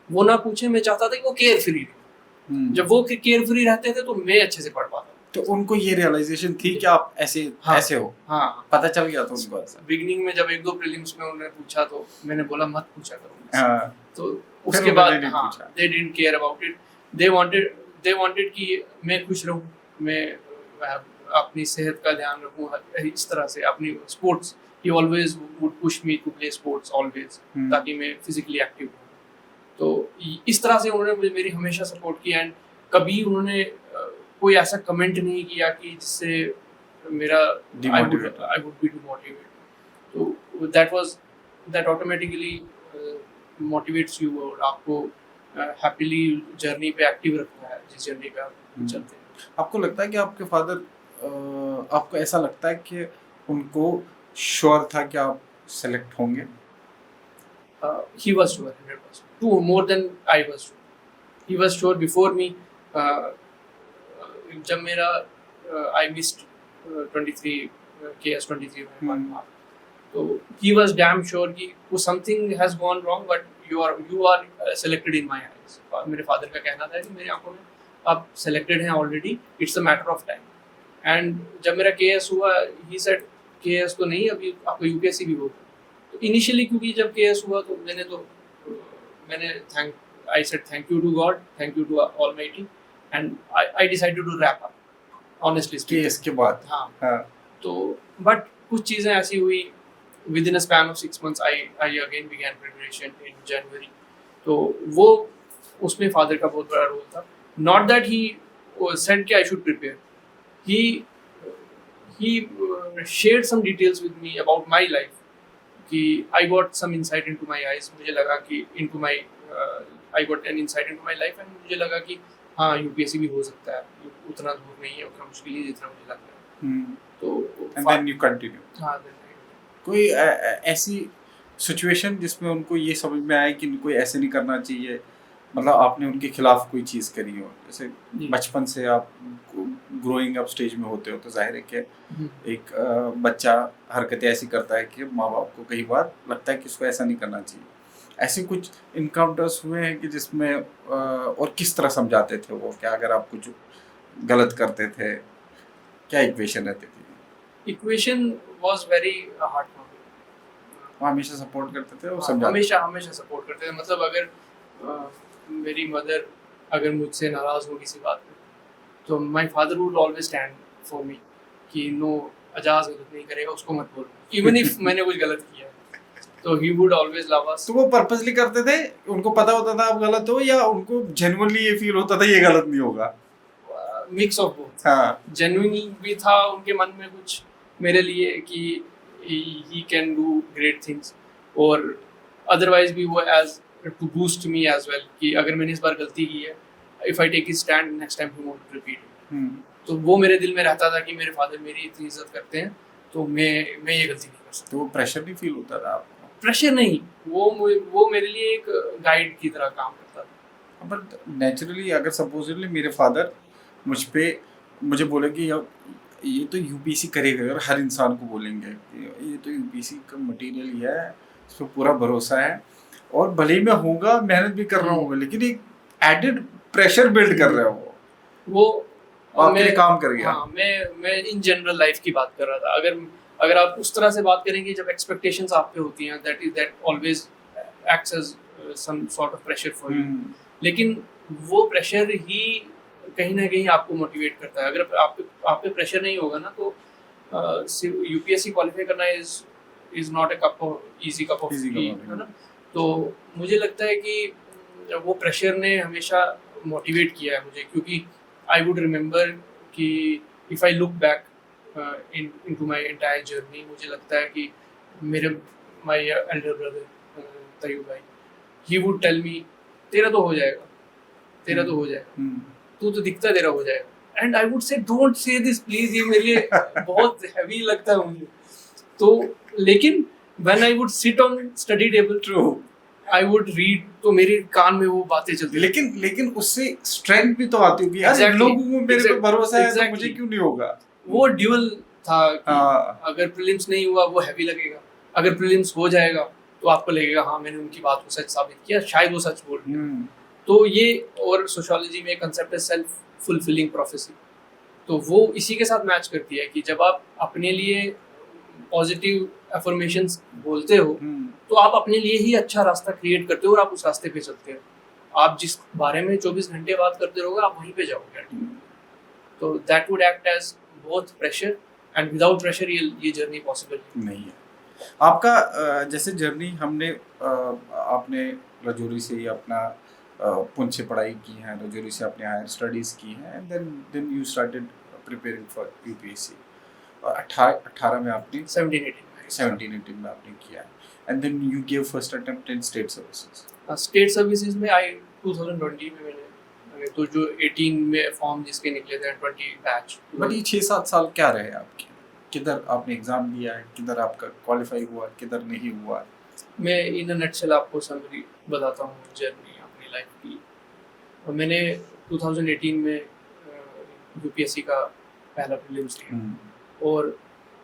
वो ना पूछे, मैं चाहता था कि वो केयर फ्री रहे। जब वो केयर फ्री रहते थे तो मैं अच्छे से पढ़ पाता। तो उनको ये रियलाइजेशन थी कि आप ऐसे ऐसे हो? हाँ, पता चल गया था उनको ऐसा? बिगनिंग में जब 1-2 प्रीलिम्स में उन्होंने पूछा तो मैंने बोला मत पूछा करो। हाँ। तो उसके बाद they didn't care about it. They wanted कि मैं खुश रहूं, मैं अपनी सेहत का ध्यान रखूं, इस तरह से अपनी sports, he always would push me to play sports always, ताकि मैं फिजिकली एक्टिव हूं। तो इस तरह से उन्होंने मुझे मेरी हमेशा सपोर्ट किया, एंड कभी उन्होंने कोई ऐसा कमेंट नहीं किया कि जिससे मेरा आई वुड बी डिमोटिवेटेड। तो दैट ऑटोमेटिकली मोटिवेट्स यू और आपको हैप्पीली जर्नी पे एक्टिव रखता है, जिस जर्नी पे आप चलते हैं। आपको लगता है कि आपके फादर, आपको ऐसा लगता है कि उनको श्योर था कि आप सेलेक्ट होंगे? He was sure 100%, more than I was sure. He was sure before me. जब मेरा I missed 23 KS 23 में 1 mark, तो he was damn sure कि something has gone wrong, but you are selected in my eyes. मेरे father का कहना था कि मेरी आंखों में आप selected हैं already, it's a matter of time. And जब मेरा KS हुआ, he said KS तो नहीं, अभी आपका UPSC भी होगा। तो इनिशियली क्योंकि जब केएस हुआ तो मैंने I said thank you to God, thank you to Almighty, and I decided to wrap up, honestly speaking. KS के बाद? हाँ। तो but कुछ चीज़ें ऐसी हुई, within a span of 6 months I again began preparation in January. तो वो उसमें फादर का बहुत बड़ा रोल था। Not that he said कि I should prepare. He shared some details with me about my life. कि I got some insight into my eyes, मुझे लगा कि I got an insight into my life, and मुझे लगा कि हाँ, UPSC भी हो सकता है, उतना दूर नहीं है, उतना मुश्किल नहीं जितना मुझे लग रहा है। तो and then you continue. हाँ, कोई ऐसी सिचुएशन जिसमें उनको ये समझ में आए कि कोई ऐसे नहीं करना चाहिए, मतलब आपने उनके खिलाफ कोई चीज़ करी हो, जैसे जी। बचपन से आप ग्रोइंग अप स्टेज में होते हो तो जाहिर है कि हम्म, एक बच्चा हरकतें ऐसी करता है कि माँ बाप को कई बार लगता है कि इसको ऐसा नहीं करना चाहिए। ऐसे कुछ इनकाउंटर्स हुए हैं कि जिसमें और किस तरह समझाते थे वो, क्या अगर आप कुछ गलत करते थे क्या इक्वेशन रहती थी? Equation was very hard for me. वो हमेशा सपोर्ट करते थे और हाँ, समझाते हमेशा थे। हमेशा सपोर्ट करते थे। मतलब अगर मेरी मदर अगर मुझसे नाराज़ हो किसी बात में, तो my father would always stand for me कि नो, अजाज गलत नहीं करेगा, उसको मत बोलो, इवन इफ मैंने कुछ गलत किया है। तो he would always love us. तो वो पर्पसली करते थे, उनको पता होता था आप गलत हो, या उनको जेन्युइनली ये फील होता था ये गलत नहीं होगा? Mix of both. हाँ। जेन्युइन भी था उनके मन में कुछ मेरे लिए कि he can do great things, और अदरवाइज भी वो as to boost me as well कि अगर मैंने इस बार गलती की है, if I take his stand next time he won't repeat it. तो वो मेरे दिल में रहता था कि मेरे फादर मेरी इतनी इज्जत करते हैं, तो मैं ये गलती नहीं कर सकता। तो वो प्रेशर नहीं फील होता था आपको? प्रेशर नहीं, वो मेरे लिए एक गाइड की तरह काम करता था। बट नेचुरली अगर सपोजिटली मेरे फादर मुझे बोले कि ये तो यूपीएससी करेगा, और हर इंसान को बोलेंगे कि ये तो यूपीएससी का मटेरियल ही है, इस पर पूरा भरोसा है, और भले ही मैं होगा, मेहनत भी कर रहा हूँ, लेकिन एक एडेड प्रेशर बिल्ड कर रहे हो वो आपके लिए काम कर गया। हाँ, मैं इन जनरल लाइफ की बात कर रहा था। अगर आप उस तरह से बात करेंगे जब एक्सपेक्टेशंस आप पे होती हैं, that always acts as some sort of pressure for you. लेकिन वो प्रेशर ही कहीं ना कहीं आपको मोटिवेट करता है। अगर आप पे प्रेशर नहीं होगा ना, तो यूपीएससी क्वालिफाई करना is not a easy cup of T, है ना। तो मुझे लगता है कि वो प्रेशर ने हमेशा मोटिवेट किया है मुझे, क्योंकि आई वुड रिमेंबर कि if I look back into my entire journey, मुझे लगता है कि मेरे माय एल्डर ब्रदर तैयब भाई, ही वुड टेल मी तेरा तो हो जाएगा, तेरा तो हो जाएगा, तू तो दिखता तेरा हो जाएगा। एंड आई वुड से डोंट से दिस प्लीज, ये मेरे लिए बहुत हैवी लगता है मुझे। तो लेकिन when I would sit on study table, true, I would read, तो मेरे कान में वो बातें चलती। लेकिन उससे स्ट्रेंथ भी तो आती होगी यार, Exactly, लोगों को मेरे पे भरोसा है, तो exactly. मुझे क्यों नहीं होगा? वो ड्यूअल था कि हाँ। अगर प्रीलिम्स नहीं हुआ वो हैवी लगेगा, अगर प्रीलिम्स हो जाएगा तो आपको लगेगा हाँ मैंने उनकी बात को सच साबित किया, शायद वो सच बोल रहे हैं। तो ये, और सोशियोलॉजी में एक कंसेप्ट है सेल्फ फुलफिलिंग प्रोफेसी, तो वो इसी के साथ मैच करती है कि जब आप अपने लिए पॉजिटिव अफर्मेशंस बोलते हो, तो आप अपने लिए ही अच्छा रास्ता क्रिएट करते हो और आप उस रास्ते पे चलते हो। आप जिस बारे में 24 घंटे बात करते रहोगे, आप वहीं पे जाओगे। तो that would act as both pressure, and without pressure ये जर्नी पॉसिबल नहीं है। आपका जैसे जर्नी हमने आपने रजौरी से ही अपना पुंछ से पढ़ाई की है, रजौरी से आपने हायर स्टडीज की हैं, and then you started preparing for UPSC. 18 में आपने 17-18 में आपने किया है, and then you give first attempt in state services. State services में आई 2020 में मैंने, तो जो 18 में फॉर्म जिसके निकले थे 20 बैच। बट ये 6-7 साल क्या रहे आपके? किधर आपने एग्जाम दिया है, किधर आपका क्वालिफाई हुआ, किधर नहीं हुआ? मैं इन अ नटशेल आपको समरी बताता हूँ जर्नी अपनी लाइफ की। और मैंने 2018 में यूपीएससी का पहला प्रीलिम्स दिया, और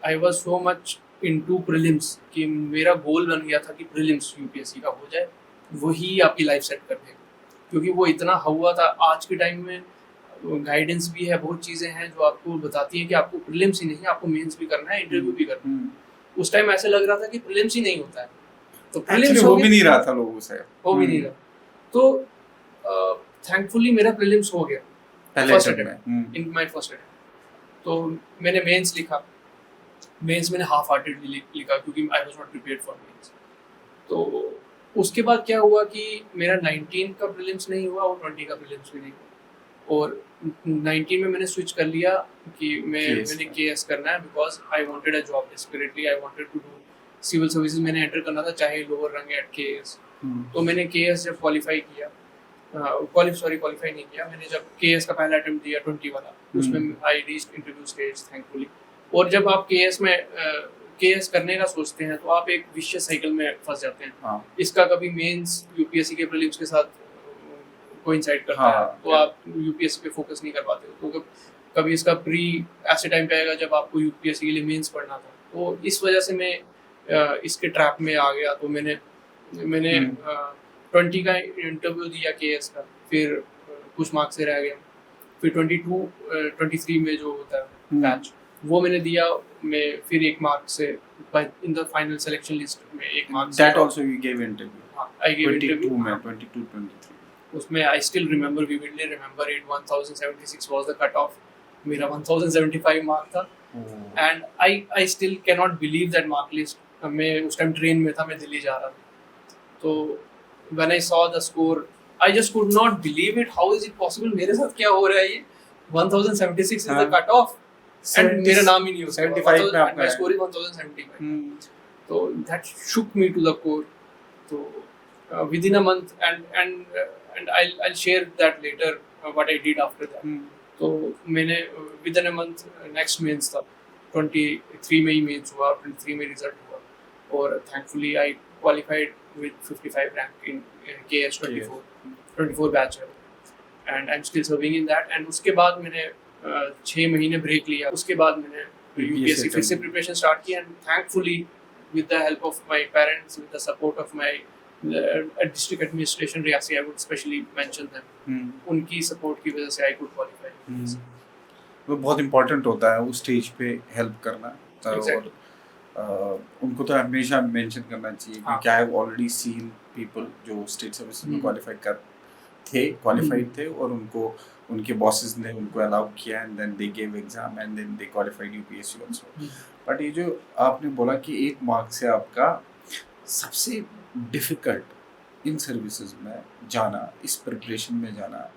I was so much into prelims कि मेरा गोल बन गया था कि प्रीलिम्स यूपीएससी का हो जाए, वही आपकी लाइफ सेट कर देगा। क्योंकि वो इतना हुआ था। आज के टाइम में गाइडेंस भी है, बहुत चीज़ें हैं जो आपको बताती हैं कि आपको प्रीलिम्स ही नहीं, आपको मेंस भी करना है, इंटरव्यू भी करना है। उस टाइम ऐसे लग रहा था कि प्रीलिम्स ही नहीं होता है, तो प्रीलिम्स हो भी नहीं रहा था लोगों से, हो भी नहीं रहा। तो थैंकफुली मेरा प्रीलिम्स हो गया first attempt, in my first attempt. तो मैंने मेंस लिखा, मेंस मैंने हाफ हार्टेडली लिखा क्योंकि I was not prepared for mains. तो उसके बाद क्या हुआ कि मेरा 19 का प्रीलिम्स नहीं हुआ और 20 का प्रीलिम्स भी नहीं हुआ, और 19 में मैंने स्विच कर लिया कि मैंने केएस करना है, because I wanted a job desperately, I wanted to do civil services. मैंने एंटर करना था चाहे लोअर रैंक एट केएस। तो मैंने केएस जब क्वालिफाई किया, क्वालिफाई नहीं किया, मैंने जब केएस का पहला अटेम्प्ट दिया 20 वाला, उसमें I reached interview stage thankfully. और जब आप केएस में केएस करने का सोचते हैं तो आप एक विशियस साइकिल में फंस जाते हैं। इसका कभी मेंस यूपीएससी के प्रीलिम्स के साथ कोइंसाइड करता हाँ, है, तो आप यूपीएससी पे फोकस नहीं कर पाते हो। तो कभी इसका प्री ऐसे टाइम पे आएगा जब आपको यूपीएससी के लिए मेंस पढ़ना था, तो इस वजह से मैं इसके ट्रैप में आ गया। तो मैंने 20 का इंटरव्यू दिया केएस का, फिर कुछ मार्क्स से रह गया। फिर 23 में जो होता है बैच, वो मैंने दिया। मैं फिर एक मार्क से in the final selection list में एक mark that also you give interview? हाँ, आई गिव इंटरव्यू 22 में, 22 23 उसमें। I still remember, vividly remember it, 1076 was the cut off. मेरा 1075 मार्क था, and I still can not believe that mark list. मैं उस time train में था, मैं दिल्ली जा रहा था, तो when I saw the score I just could not believe it. How is it possible, मेरे साथ क्या हो रहा है ये? 1076 is the cut off and मेरा नाम ही नहीं उसमें, 75 में आपका माय स्कोर इज 1075। तो that shook me to the core. तो within a month, and I'll share that later, what I did after that. तो मैंने within a month next mains था, 23 में ही मेंस हुआ, 23 में रिजल्ट हुआ, और thankfully I qualified with 55 rank in KS 24 batch है, and I'm still serving in that. and उसके बाद मैंने 6 महीने ब्रेक लिया। उसके बाद मैंने यूपीएससी फिर से प्रिपरेशन स्टार्ट की, and thankfully with the help of my parents, with the support of my district administration Reasi, I would specially mention them, उनकी सपोर्ट की वजह से I could qualify। वो बहुत इम्पोर्टेंट होता है उस स्टेज पे हेल्प करना। Exactly. और उनको तो हमेशा मेंशन करना चाहिए, क्योंकि I have already seen people जो स्टेट सर्विस में क्वालिफाइड थे, और उनको उनके बॉसेस ने उनको अलाउ किया, and then they give exam, and then they qualified UPSC also. But ये जो आपने बोला कि एक मार्क से आपका सबसे डिफिकल्ट इन सर्विसेज में जाना, इस प्रिपरेशन में जाना,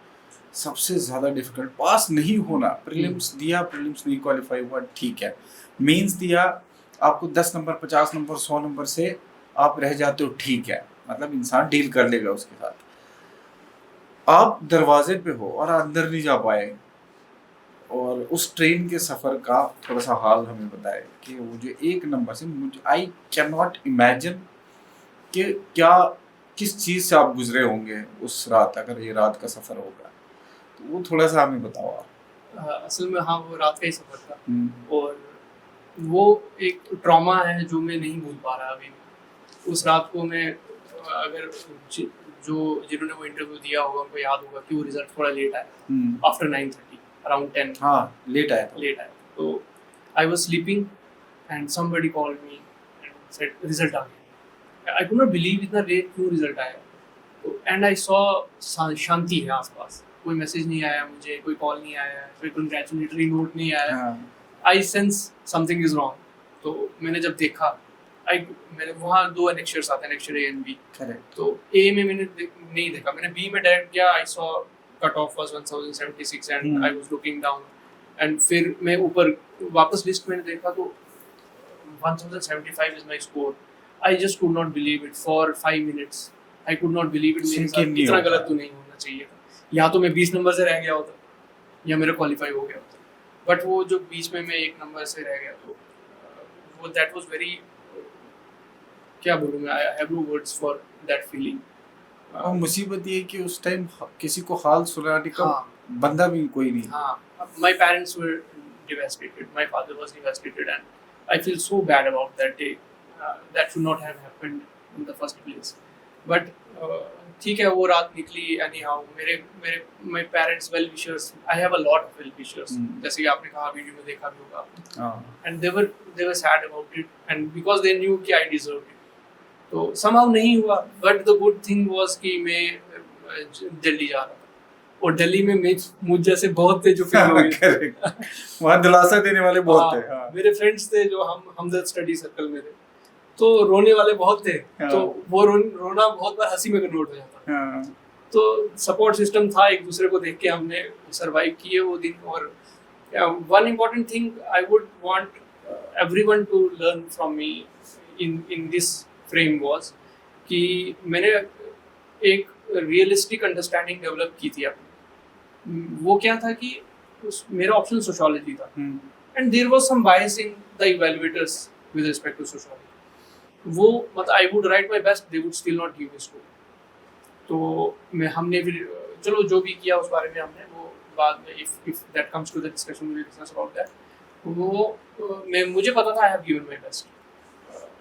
सबसे ज़्यादा डिफिकल्ट पास नहीं होना। प्रीलिम्स दिया, प्रीलिम्स नहीं क्वालिफाई हुआ, ठीक है। मेंस दिया, आपको 10 नंबर 50 नंबर 100 नंबर से आप रह जाते हो, ठीक है, मतलब इंसान डील कर लेगा उसके साथ। आप दरवाजे पे हो और अंदर नहीं जा पाए, और उस ट्रेन के सफ़र का थोड़ा सा हाल हमें बताए कि वो जो एक नंबर से, मुझे आई कैन नॉट इमेजिन कि क्या किस चीज़ से आप गुजरे होंगे उस रात, अगर ये रात का सफ़र होगा, तो वो थोड़ा सा हमें बताओ आप। असल में हाँ, वो रात का ही सफ़र था, और वो एक ट्रॉमा है जो मैं नहीं भूल पा रहा अभी। उस रात को मैं, अगर जिन्होंने वो इंटरव्यू दिया होगा उनको याद होगा कि वो रिजल्ट थोड़ा लेट आया, आफ्टर 9:30, अराउंड 10। हाँ, लेट आया। तो I was sleeping and somebody called me and said result आ गया। आई कुड नॉट बिलीव इतना लेट क्यों रिजल्ट आया। तो एंड आई सॉ शांति है आसपास, कोई मैसेज नहीं आया मुझे, कोई कॉल नहीं आया, कोई कंग्रेचुलेटरी नोट नहीं आया। I sense something is wrong. तो मैंने जब देखा, मैंने वहाँ 2 एनेक्चर्स आते हैं, एनेक्चर ए एंड बी। तो ए में मैंने नहीं देखा, मैंने बी में डायरेक्ट गया। I saw cut off was 1076 and I was looking down, and फिर मैं ऊपर वापस लिस्ट में देखा तो 1075 is my score. I just could not believe it for 5 minutes. I could not believe it. मेरे साथ इतना गलत तो नहीं होना चाहिए था, या तो मैं 20 नंबर से रह गया होता, या मेरा क्वालिफाई हो गया होता। बट वो जो बीच में मैं 1 नंबर से रह गया, तो वो दैट वाज वेरी, क्या बोलूँ मैं, I have no words for that feeling. और मुसीबत ये है कि उस टाइम किसी को हाल सुनाने का बंदा भी कोई नहीं। हाँ, my parents were devastated, my father was devastated, and I feel so bad about that day. That should not have happened in the first place. But ठीक है, वो रात निकली anyhow। मेरे my parents well wishers, I have a lot of well wishers, जैसे कि आपने कहा, वीडियो में देखा भी होगा, and they were sad about it, and because they knew कि I deserved it। तो somehow नहीं हुआ, but the good thing was कि मैं दिल्ली जा रहा था, और दिल्ली में मुझ जैसे बहुत थे जो फेल हो गए। वहाँ दिलासा देने वाले बहुत थे। मेरे फ्रेंड्स थे जो हमदर्द स्टडी सर्कल में थे, तो रोने वाले बहुत थे। तो वो रोना बहुत बार हंसी में कन्वर्ट हो जाता। तो सपोर्ट सिस्टम था, एक दूसरे को देख के हमने सर्वाइव किए वो दिन। और one important thing I would want everyone to learn from me in this frame was कि मैंने एक रियलिस्टिक अंडरस्टैंडिंग डेवलप की थी अपनी। वो क्या था कि मेरा ऑप्शन सोशियोलॉजी था, and there was some bias in the evaluators with respect to sociology. वो मतलब I would write my best, they would still not give a score. तो हमने फिर चलो जो भी किया उस बारे में हमने वो बाद में if that comes to the discussion we will discuss about that. मैं मुझे पता था I have given my best,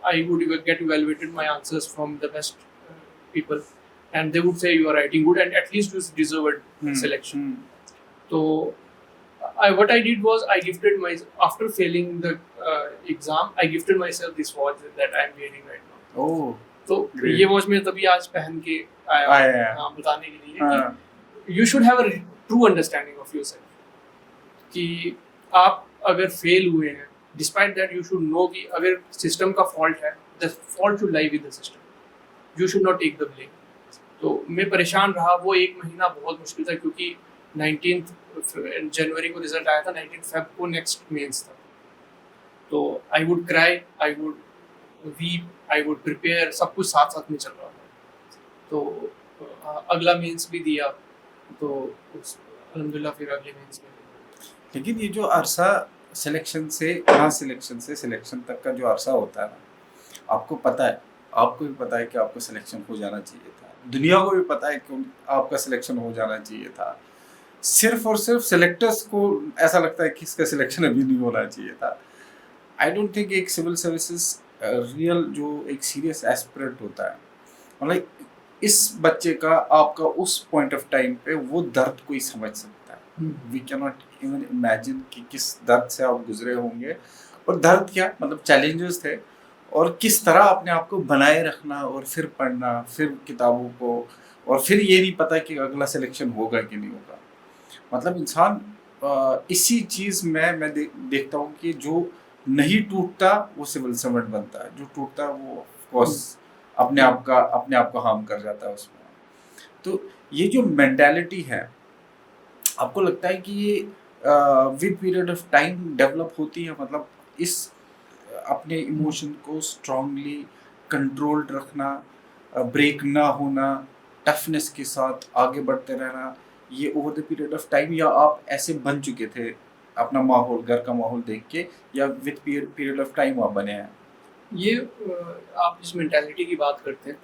I would get evaluated my answers from the best people, and they would say you are writing good and at least you deserved selection. So what I did was I gifted my after failing the exam I gifted myself this watch that I am wearing right now. Oh, तो great. ये watch मैं तभी आज पहन के आया आया बताने के लिए कि you should have a true understanding of yourself कि आप अगर फेल हुए हैं despite that you should know कि अगर सिस्टम का फॉल्ट है the fault should lie with the system, you should not take the blame. तो मैं परेशान रहा वो एक महीना बहुत मुश्किल था क्योंकि 19 जनवरी को रिजल्ट आया था, 19 फेब को नेक्स्ट मेंस था। तो I would cry, I would weep, I would prepare, सब कुछ साथ साथ में चल रहा था। तो अगला मेंस भी दिया तो अल्हम्दुलिल्लाह फिर अगले मेंस में। लेकिन ये जो अरसा सिलेक्शन से ना सिलेक्शन से सिलेक्शन तक का जो अरसा होता है ना, आपको पता है, आपको भी पता है कि आपको सिलेक्शन हो जाना चाहिए था, दुनिया को भी पता है कि आपका सिलेक्शन हो जाना चाहिए था, सिर्फ और सिर्फ सिलेक्टर्स को ऐसा लगता है कि इसका सिलेक्शन अभी नहीं होना चाहिए था। आई डोंट थिंक एक सिविल सर्विसेज रियल जो एक सीरियस एस्पिरेंट होता है, मतलब इस बच्चे का आपका उस पॉइंट ऑफ टाइम पे वो दर्द कोई समझ सकता है। We can not even imagine कि किस दर्द से आप गुजरे होंगे, और दर्द क्या मतलब चैलेंजेस थे, और किस तरह अपने आप को बनाए रखना और फिर पढ़ना, फिर किताबों को, और फिर ये नहीं पता कि अगला सिलेक्शन होगा कि नहीं होगा। मतलब इंसान इसी चीज़ में मैं देखता हूँ कि जो नहीं टूटता वो सिविल सर्वेंट बनता है, जो टूटता है वो ऑफ कोर्स अपने आप को हार्म कर जाता है उसमें। तो ये जो मेंटालिटी है, आपको लगता है कि ये with period of time develop होती है, मतलब इस अपने इमोशन को स्ट्रांगली कंट्रोल्ड रखना, ब्रेक ना होना, टफनेस के साथ आगे बढ़ते रहना, ये over the period of time, या आप ऐसे बन चुके थे अपना माहौल, घर का माहौल देख के, या विद पीरियड ऑफ टाइम आप बने हैं? ये आप जिस मेंटालिटी की बात करते हैं,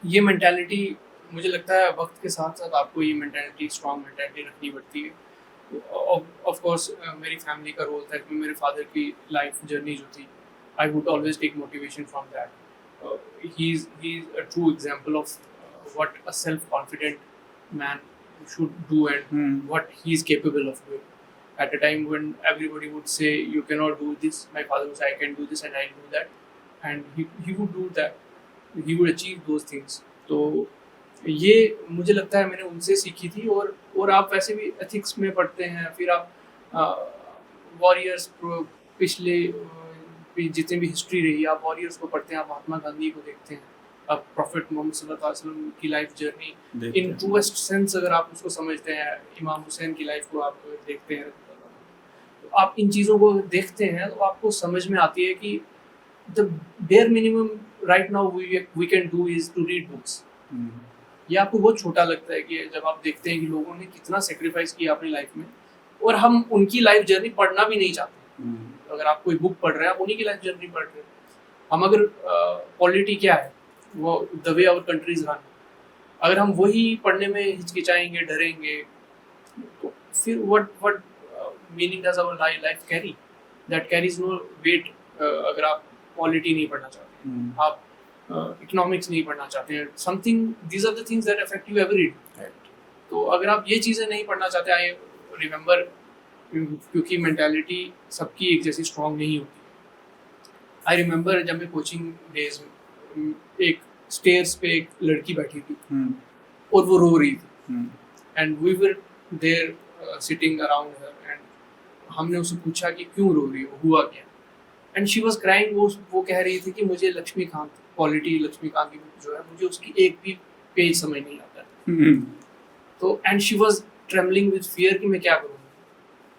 ये मेंटालिटी मुझे लगता है वक्त के साथ साथ आपको ये मेंटालिटी, स्ट्रॉन्ग मेंटालिटी रखनी पड़ती है। ऑफ कोर्स मेरी फैमिली का रोल था कि मेरे फादर की लाइफ जर्नी जो थी, I would always take motivation from that. He is a true example of what a self confident man should do and what he is capable of doing. At a time when everybody would say you cannot do this, my father would say I can do this and I'll do that, and he would do that, he would achieve those things. तो ये मुझे लगता है मैंने उनसे सीखी थी। और आप वैसे भी एथिक्स में पढ़ते हैं, फिर आप वॉरियर्स पिछले जितनी भी हिस्ट्री रही आप वॉरियर्स को पढ़ते हैं, आप महात्मा गांधी को देखते हैं, अब प्रॉफिट मोहम्मद सल्लल्लाहु अलैहि वसल्लम की life journey in truest sense अगर आप उसको समझते हैं, इमाम हुसैन की लाइफ को आप देखते हैं, तो आप इन चीज़ों को देखते हैं तो आपको समझ में आती है कि the bare minimum right now we can do is to read books. ये आपको बहुत छोटा लगता है कि जब आप देखते हैं कि लोगों ने कितना सेक्रीफाइस किया अपनी लाइफ में, और हम उनकी लाइफ जर्नी पढ़ना भी नहीं चाहते। अगर आप कोई बुक पढ़ रहे हैं, आप उन्हीं की लाइफ जर्नी पढ़ रहे हैं। हम अगर पॉलिटी क्या है, वो the way our countries run, अगर हम वही पढ़ने में हिचकिचाएंगे, डरेंगे, तो फिर what meaning does our life carry? That carries no weight. अगर आप पॉलिटी नहीं पढ़ना चाहते, आप इकोनॉमिक्स नहीं पढ़ना चाहते हैं, something, these are the things that affect you every day. तो अगर आप ये चीज़ें नहीं पढ़ना चाहते, आई रिमेंबर, क्योंकि मेंटालिटी सबकी एक जैसी स्ट्रॉन्ग नहीं होती। आई रिमेंबर जब मैं कोचिंग डेज में एक स्टेयर्स पे एक लड़की बैठी थी और वो रो रही थी, and we were there sitting around her, and हमने उससे पूछा कि क्यों रो रही हो, हुआ क्या? And she was crying. वो कह रही थी कि मुझे लक्ष्मीकांत, पॉलिटी लक्ष्मीकांत की बुक जो है, मुझे उसकी एक भी पेज समझ नहीं आता है। तो and she was trembling with fear कि मैं क्या करूँ,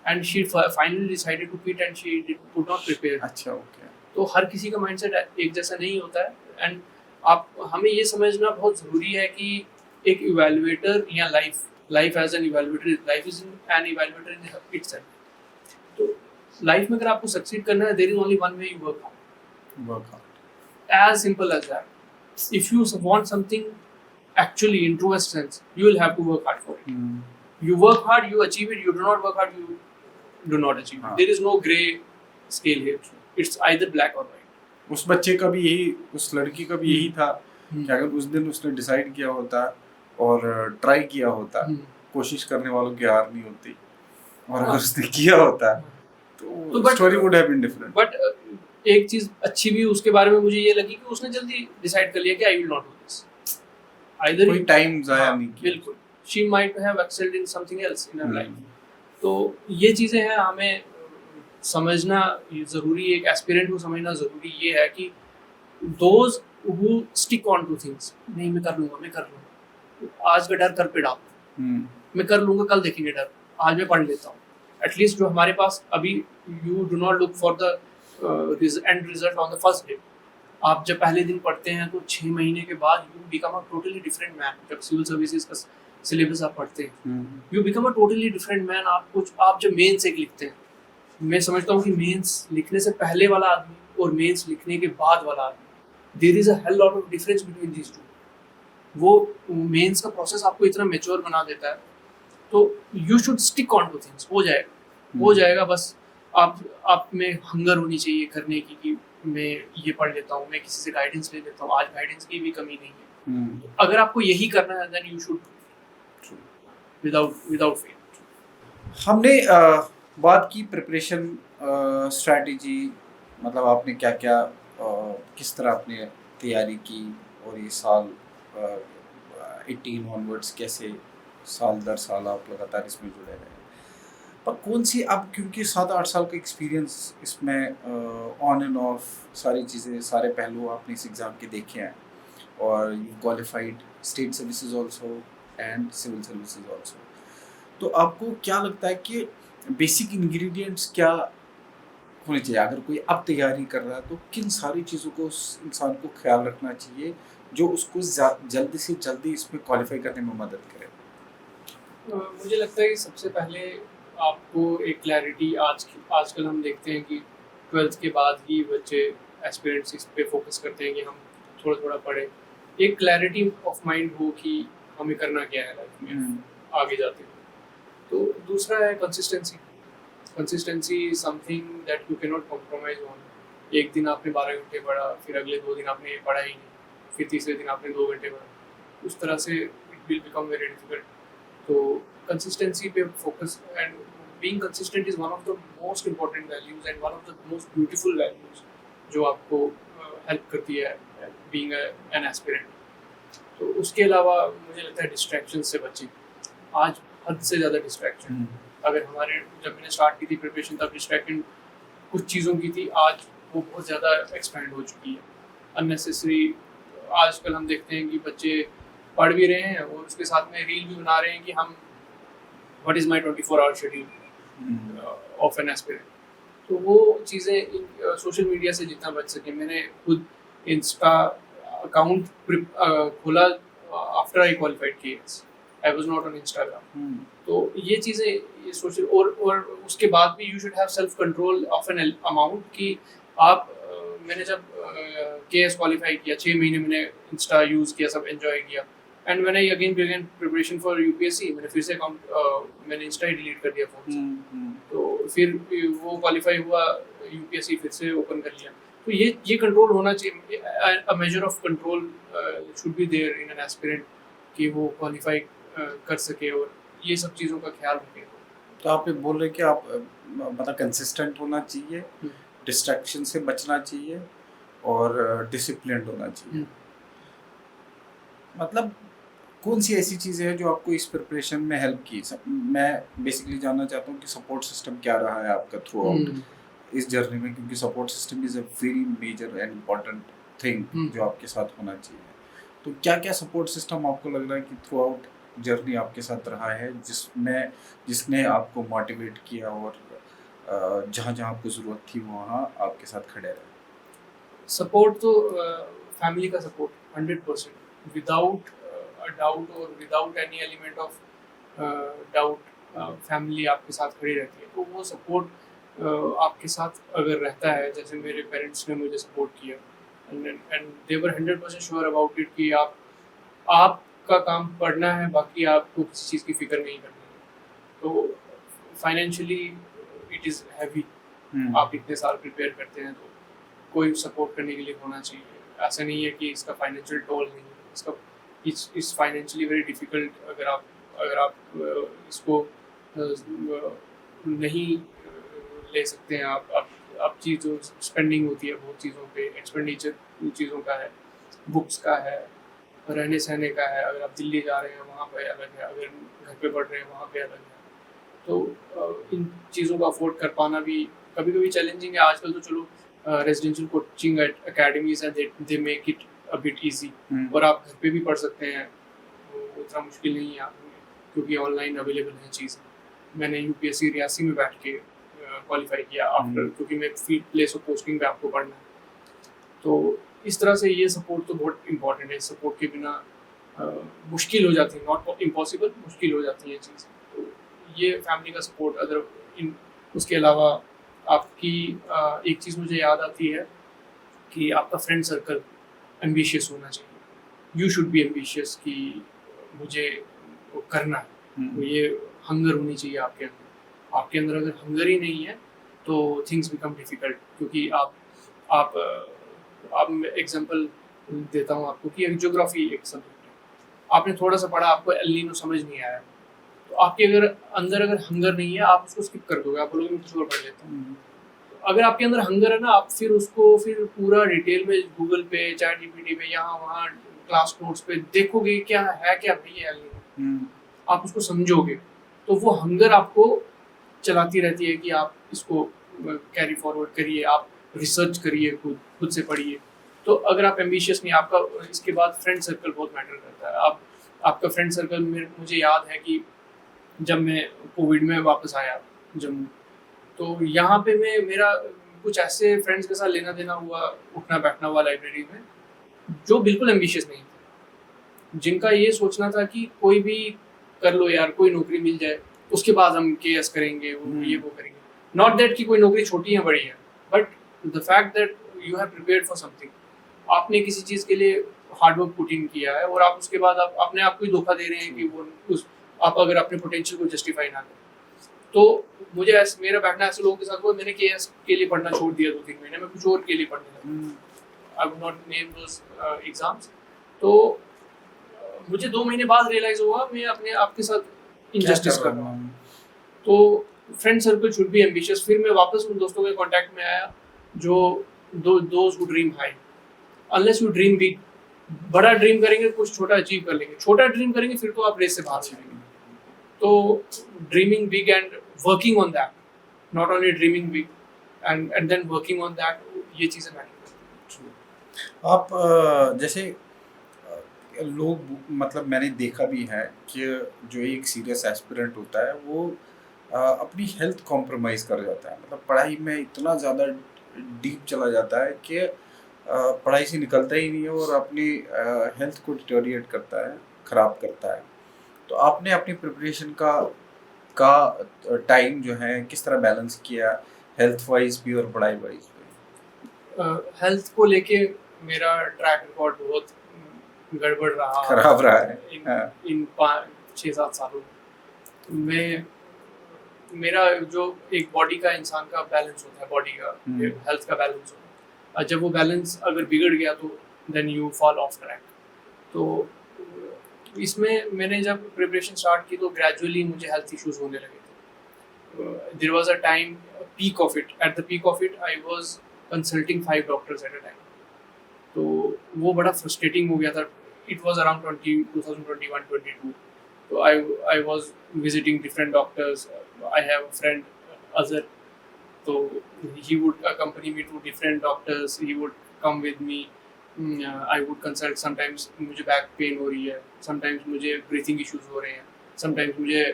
and she finally decided to quit and she could not prepare. अच्छा, ओके। तो हर किसी का माइंडसेट एक जैसा नहीं होता है, एंड हमें ये समझना बहुत ज़रूरी है कि एक इवैल्यूएटर या life as an evaluator, life is an evaluator in itself. तो लाइफ में अगर आपको सक्सीड करना है, there is only one way, you work hard, as simple as that. If you want something actually in truest sense, you will have to work hard for it. You work hard, you achieve it. You do not work hard, you do not achieve it. There is no gray scale here. It's either black or white. उस बच्चे का भी यही, उस लड़की का भी यही था कि अगर उस दिन उसने डिसाइड किया होता और ट्राई किया होता, कोशिश करने वालों की हार नहीं होती, और अगर उसने किया होता तो story would have been different. But एक चीज अच्छी भी उसके बारे में मुझे ये लगी कि उसने जल्दी डिसाइड कर लिया कि I will not do this. Either कोई टाइम जाया नहीं किया. बिल्कुल. She might have excelled in something else in her life. तो ये चीजें हैं, हमें समझना जरूरी है. एक एस्पिरेंट को समझना जरूरी ये है कि those who stick on to things, नहीं मैं कर लूंगा, आज का डर कर पे डाल, मैं कर लूंगा, कल देखेंगे डर, आज मैं पढ़ लेता हूँ. एटलीस्ट जो हमारे पास अभी, you do not look for the end result on the first day. आप जब पहले दिन पढ़ते हैं तो 6 महीने के बाद you become a totally different man. जब सिविल सर्विसेज का सिलेबस आप पढ़ते हैं, you become a totally different man. आप जब मेंस एक लिखते हैं, मैं समझता हूँ कि मेंस लिखने से पहले वाला आदमी और मेंस लिखने के बाद वाला आदमी, there is a hell lot of difference between these two. वो मेंस का प्रोसेस आपको इतना मैच्योर बना देता है. तो you should stick on to things. हो जाएगा. बस आप में हंगर होनी चाहिए करने की कि मैं ये पढ़ लेता हूँ, मैं किसी से गाइडेंस ले लेता हूँ. आज गाइडेंस की भी कमी नहीं है. अगर आपको यही करना है, then you should without fail. हमने बात की प्रिपरेशन स्ट्रैटेजी, मतलब आपने क्या क्या किस तरह आपने तैयारी की, और ये साल 18 ऑनवर्ड्स कैसे साल दर साल आप लगातार इसमें जुड़े रहे. पर कौन सी, अब क्योंकि 7-8 साल का एक्सपीरियंस इसमें ऑन एंड ऑफ सारी चीज़ें, सारे पहलू आपने इस एग्ज़ाम के देखे हैं, और you qualified state services also and civil services also. तो आपको क्या लगता है कि बेसिक इंग्रेडिएंट्स क्या होने चाहिए अगर कोई अब तैयारी कर रहा है, तो किन सारी चीज़ों को उस इंसान को ख्याल रखना चाहिए जो उसको जल्दी से जल्दी इसमें क्वालिफाई करने में मदद करे? मुझे लगता है कि सबसे पहले आपको एक क्लैरिटी, आजकल हम देखते हैं कि 12th के बाद ही बच्चे एस्पिरेंट्स इस पे फोकस करते हैं कि हम थोड़ा पढ़ें. एक क्लैरिटी ऑफ माइंड हो कि हमें करना क्या है लाइफ में आगे जाते हैं. तो दूसरा है consistency. Consistency is something that you can not compromise on. एक दिन आपने 12 घंटे पढ़ा, फिर अगले 2 दिन आपने पढ़ा ही नहीं, फिर तीसरे दिन आपने 2 घंटे पढ़ा. उस तरह से it will become very difficult. तो कंसिस्टेंसी पे focus, and being consistent is one of the most important values and one of the most beautiful values जो आपको हेल्प करती है बीइंग एन एस्पिरेंट. तो उसके अलावा मुझे लगता है डिस्ट्रैक्शन से बचें. आज हद से ज़्यादा डिस्ट्रैक्शन. अगर जब मैंने स्टार्ट की थी प्रिपरेशन, तब डिस्ट्रैक्शन कुछ चीज़ों की थी. आज वो बहुत ज़्यादा एक्सपैंड हो चुकी है, अननेसेसरी. आजकल हम देखते हैं कि बच्चे पढ़ भी रहे हैं और उसके साथ में रील भी बना रहे हैं कि हम what is my 24 hour schedule of an aspirant. तो वो चीज़ें सोशल मीडिया से जितना बच सके. मैंने खुद इंस्टा अकाउंट खोला after I qualified KS. I was not on Instagram. तो ये चीज़ें, ये सोशल, और उसके बाद भी you should have self control of an amount कि आप मैंने जब केएस क्वालिफाई किया, 6 महीने मैंने इंस्टा यूज़ किया, सब एंजॉय किया. एंड मैंने अगेन प्रिपरेशन फॉर यूपीएससी, मैंने फिर से अकाउंट, मैंने इंस्टा ही डिलीट कर दिया फ़ोन से. तो फिर वो क्वालिफाई हुआ, यूपीएससी फिर से ओपन कर लिया. तो ये कंट्रोल होना चाहिए. A major of control should be there in an aspirant कि वो क्वालिफाई कर सके और ये सब चीज़ों का ख्याल रखें. तो आप ये बोल रहे हैं कि आप मतलब कंसिस्टेंट होना चाहिए, डिस्ट्रैक्शन से बचना चाहिए, और डिसिप्लिन्ड होना चाहिए. मतलब कौन सी ऐसी चीज़ें हैं जो आपको इस प्रिपरेशन में हेल्प की? मैं बेसिकली जानना चाहता हूँ कि सपोर्ट सिस्टम क्या रहा है आपका थ्रू आउट इस जर्नी में, क्योंकि support system is a very major and important thing जो आपके साथ होना चाहिए. तो क्या क्या सपोर्ट सिस्टम आपको लग रहा है कि थ्रू आउट जर्नी आपके साथ रहा है, जिसने आपको मोटिवेट किया और जहाँ जहाँ आपको ज़रूरत थी वहाँ आपके साथ खड़े रहे? सपोर्ट तो फैमिली का सपोर्ट 100%, विदाउट डाउट और without any element of doubt family आपके साथ खड़ी रहती है. तो वो सपोर्ट आपके साथ अगर रहता है, जैसे मेरे पेरेंट्स ने मुझे सपोर्ट किया, and they were 100% sure about it कि आप आपका काम पढ़ना है, बाकी आपको किसी चीज़ की फ़िक्र नहीं करनी है। तो फाइनेंशियली इट इज़ हैवी। आप इतने साल प्रिपेयर करते हैं तो कोई सपोर्ट करने के लिए होना चाहिए। ऐसा नहीं है कि इसका फाइनेंशियल टोल नहीं है, इसका इट्स फाइनेंशियली वेरी डिफ़िकल्ट। अगर आप इसको नहीं ले सकते हैं, आप चीज़ जो स्पेंडिंग होती है बहुत चीज़ों पे, एक्सपेंडिचर चीज़ों का है, बुक्स का है, रहने सहने का है। अगर आप दिल्ली जा रहे हैं वहाँ पे अलग है, अगर घर पे पढ़ रहे हैं वहाँ पे अलग है। तो इन चीज़ों को अफोर्ड कर पाना भी कभी कभी चैलेंजिंग है। आजकल तो चलो रेजिडेंशियल कोचिंग अकेडमीज हैं, they make it a bit easy, और आप घर पे भी पढ़ सकते हैं। वो उतना मुश्किल नहीं है क्योंकि ऑनलाइन अवेलेबल है चीज़ें। मैंने यूपीएससी रियासी में बैठ के क्वालिफाई किया आफ्टर, क्योंकि मैं फील्ड प्लेस ऑफ पोस्टिंग पे आपको पढ़ना है। तो इस तरह से ये सपोर्ट तो बहुत इंपॉर्टेंट है। सपोर्ट के बिना मुश्किल हो जाती है, नॉट इम्पॉसिबल, मुश्किल हो जाती है चीज़ें। तो ये फैमिली का सपोर्ट। अदर इन उसके अलावा आपकी एक चीज़ मुझे याद आती है कि आपका फ्रेंड सर्कल एम्बिशियस होना चाहिए। यू शुड बी एम्बिशियस कि मुझे वो करना है। तो ये हंगर होनी चाहिए आपके अंदर। आपके अंदर अगर हंगर ही नहीं है तो थिंग्स बिकम डिफ़िकल्ट। क्योंकि आप एग्जांपल देता हूँ आपको कि ज्योग्राफी एक सब्जेक्ट है, आपने थोड़ा सा पढ़ा, आपको एल नीनो समझ नहीं आया, तो आपके अगर हंगर नहीं है, आप उसको स्किप कर दोगे, आप बोलोगे मैं कुछ और पढ़ लेता हूँ। अगर आपके अंदर हंगर है ना, आप फिर उसको फिर पूरा डिटेल में गूगल पे, चैट जीपीटी पे, यहाँ वहाँ क्लास नोट्स पे देखोगे क्या है, क्या भाई है नहीं, आप उसको समझोगे। तो वो हंगर आपको चलाती रहती है कि आप इसको कैरी फॉरवर्ड करिए, आप रिसर्च करिए, खुद से पढ़िए। तो अगर आप एम्बिशियस नहीं, आपका इसके बाद फ्रेंड सर्कल बहुत मैटर करता है। आपका फ्रेंड सर्कल में मुझे याद है कि जब मैं कोविड में वापस आया जम्मू, तो यहाँ पे मेरा कुछ ऐसे फ्रेंड्स के साथ लेना देना हुआ, उठना बैठना हुआ लाइब्रेरी में, जो बिल्कुल एम्बिशियस नहीं थे, जिनका ये सोचना था कि कोई भी कर लो यार, कोई नौकरी मिल जाए, उसके बाद हम केएस करेंगे, वो करेंगे। नॉट दैट कि कोई नौकरी छोटी है बड़ी है, but the fact that you have prepared for something. आपने किसी चीज़ के लिए हार्डवर्क पुट इन किया है, और आप उसके बाद आप अपने आप को ही धोखा दे रहे हैं कि वो आप अगर अपने पोटेंशियल को जस्टिफाई ना करें। तो मुझे मेरा बैठना ऐसे लोगों के साथ हुआ, मैंने केएस के लिए पढ़ना छोड़ दिया 2-3 महीने में, कुछ और के लिए पढ़ने लगा। आई would not name those exams. तो मुझे 2 महीने बाद रियलाइज हुआ मैं अपने आप के साथ इनजस्टिस कर रहा हूँ। तो friend circle should be ambitious. फिर मैं वापस उन दोस्तों के कांटेक्ट में आया जो those who dream high. Unless you dream big, बड़ा ड्रीम करेंगे कुछ छोटा अचीव कर लेंगे, छोटा ड्रीम करेंगे फिर तो आप रेस से बाहर जाएंगे। तो dreaming big and working on that, not only dreaming big and then working on that, ये चीज़ें मैटर करती हैं। आप जैसे लोग, मतलब मैंने देखा भी है कि जो एक सीरियस एस्पिरेंट होता है वो अपनी हेल्थ कॉम्प्रोमाइज़ कर जाता है। मतलब पढ़ाई में इतना ज़्यादा डीप चला जाता है कि पढ़ाई से निकलता ही नहीं है और अपनी हेल्थ को डिटोरिएट करता है, ख़राब करता है। तो आपने अपनी प्रिपरेशन का टाइम जो है किस तरह बैलेंस किया, हेल्थ वाइज भी और पढ़ाई वाइज भी? हेल्थ को लेके मेरा ट्रैक रिकॉर्ड बहुत गड़बड़ रहा, खराब रहा है। इन 5-6-7 सालों में। मेरा जो एक बॉडी का, इंसान का बैलेंस होता है, बॉडी का हेल्थ का बैलेंस होता है, जब वो बैलेंस अगर बिगड़ गया तो then you fall off track. तो इसमें मैंने जब प्रिपरेशन स्टार्ट की तो ग्रेजुअली मुझे हेल्थ इश्यूज होने लगे थे। There was a time, peak of it, at the peak of it I was consulting 5 doctors at a time. तो वो बड़ा फ्रस्ट्रेटिंग हो गया था। It was around 2021-22। So I was visiting different doctors. I have a friend Azhar, so he would accompany me to different doctors. He would come with me. I would consult. Sometimes मुझे back pain हो रही है, sometimes मुझे breathing issues हो रहे हैं, sometimes मुझे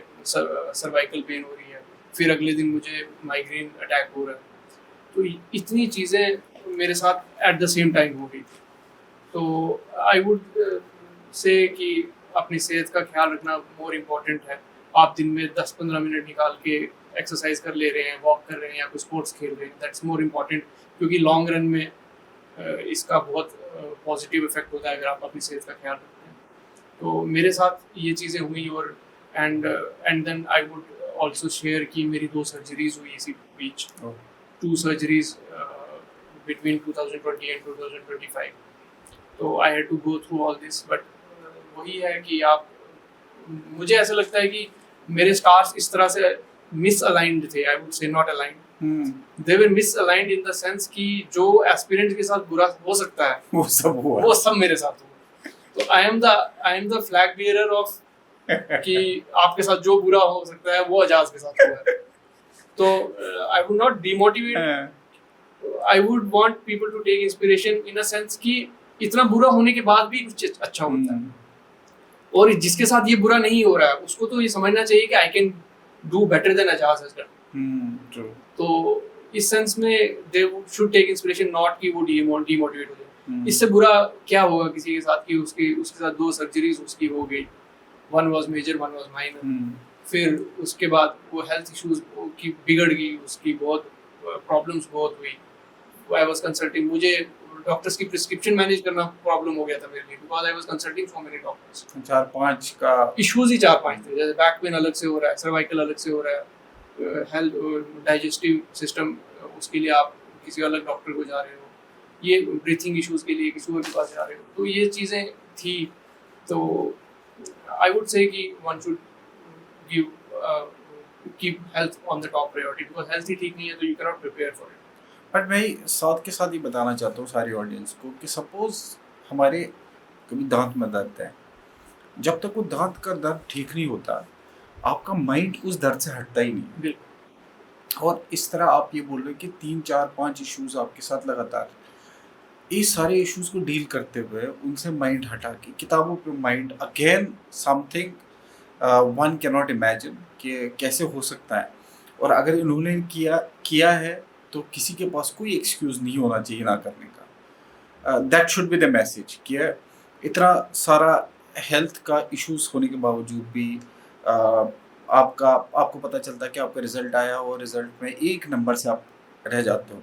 cervical pain हो रही है, फिर अगले दिन मुझे माइग्रेन अटैक हो रहा है। तो इतनी चीज़ें मेरे साथ एट द सेम टाइम हो गई थी। तो आई वुड से कि अपनी सेहत का ख्याल रखना मोर इम्पॉर्टेंट है। आप दिन में 10-15 मिनट निकाल के एक्सरसाइज कर ले रहे हैं, वॉक कर रहे हैं या कोई स्पोर्ट्स खेल रहे हैं, दैट्स मोर इम्पॉर्टेंट। क्योंकि लॉन्ग रन में इसका बहुत पॉजिटिव इफेक्ट होता है अगर आप अपनी सेहत का ख्याल रखते हैं। तो मेरे साथ ये चीज़ें हुई और and then I would also share कि मेरी 2 सर्जरीज हुई इसी बीच, ओह, 2 सर्जरीज बिटवीन 2020 एंड 2025। तो I had to go through all this, but वही है कि आप, मुझे ऐसा लगता है कि मेरे स्टार्स इस तरह से मिसअलाइंड थे, आई वुड से not aligned, they were misaligned in the sense कि जो एस्पिरेंट के साथ बुरा हो सकता है वो सब हुआ। वो सब मेरे साथ हुआ। तो I am the flag bearer of कि आपके साथ जो बुरा हो सकता है वो अजाज के साथ हुआ है। तो I would not demotivate, I would want people to take inspiration in a sense कि इतना बुरा होने के बाद भी कुछ अच्छा होता है, और जिसके साथ ये बुरा नहीं हो रहा है उसको तो ये समझना चाहिए कि I can do better than Ajaz has done. तो इस सेंस में they should take inspiration, not कि वो डिमोटिवेट हो जाए। इससे बुरा क्या होगा किसी के साथ कि उसके साथ 2 सर्जरीज उसकी हो गई, one was major one was minor, फिर उसके बाद वो हेल्थ इश्यूज की बिगड़ गई, उसकी बहुत प्रॉब्लम्स बहुत हुई। आई वाज कंसल्टिंग, मुझे डॉक्टर्स की प्रिस्क्रिप्शन मैनेज करना प्रॉब्लम हो गया था मेरे लिए, because I was consulting so many doctors. 4-5 का इश्यूज ही 4-5 थे, जैसे बैक पेन अलग से हो रहा है, सर्वाइकल अलग से हो रहा है, हेल्थ डाइजेस्टिव सिस्टम, उसके लिए आप किसी अलग डॉक्टर को जा रहे हो, ये ब्रीथिंग इश्यूज के लिए किसी और के पास जा रहे हो, तो ये चीज़ें थी। तो आई वुड से कि one should give keep health on the top priority, because health ही ठीक नहीं है तो you can not prepare for it. But मैं साथ के साथ ये बताना चाहता हूँ सारी ऑडियंस को कि सपोज हमारे कभी दांत में दर्द है, जब तक वो दांत का दर्द ठीक नहीं होता आपका माइंड उस दर्द से हटता ही नहीं। बिल्कुल। और इस तरह आप ये बोल रहे हैं कि 3-4-5 इश्यूज आपके साथ लगातार, इस सारे इश्यूज को डील करते हुए उनसे माइंड हटा के किताबों पे mind again something one can not imagine कि कैसे हो सकता है। और अगर इन्होंने किया है तो किसी के पास कोई एक्सक्यूज नहीं होना चाहिए ना करने का। That should be the message कि इतना सारा हेल्थ का इश्यूज होने के बावजूद भी आपको पता चलता है कि आपका रिजल्ट आया और रिजल्ट में 1 नंबर से आप रह जाते हो।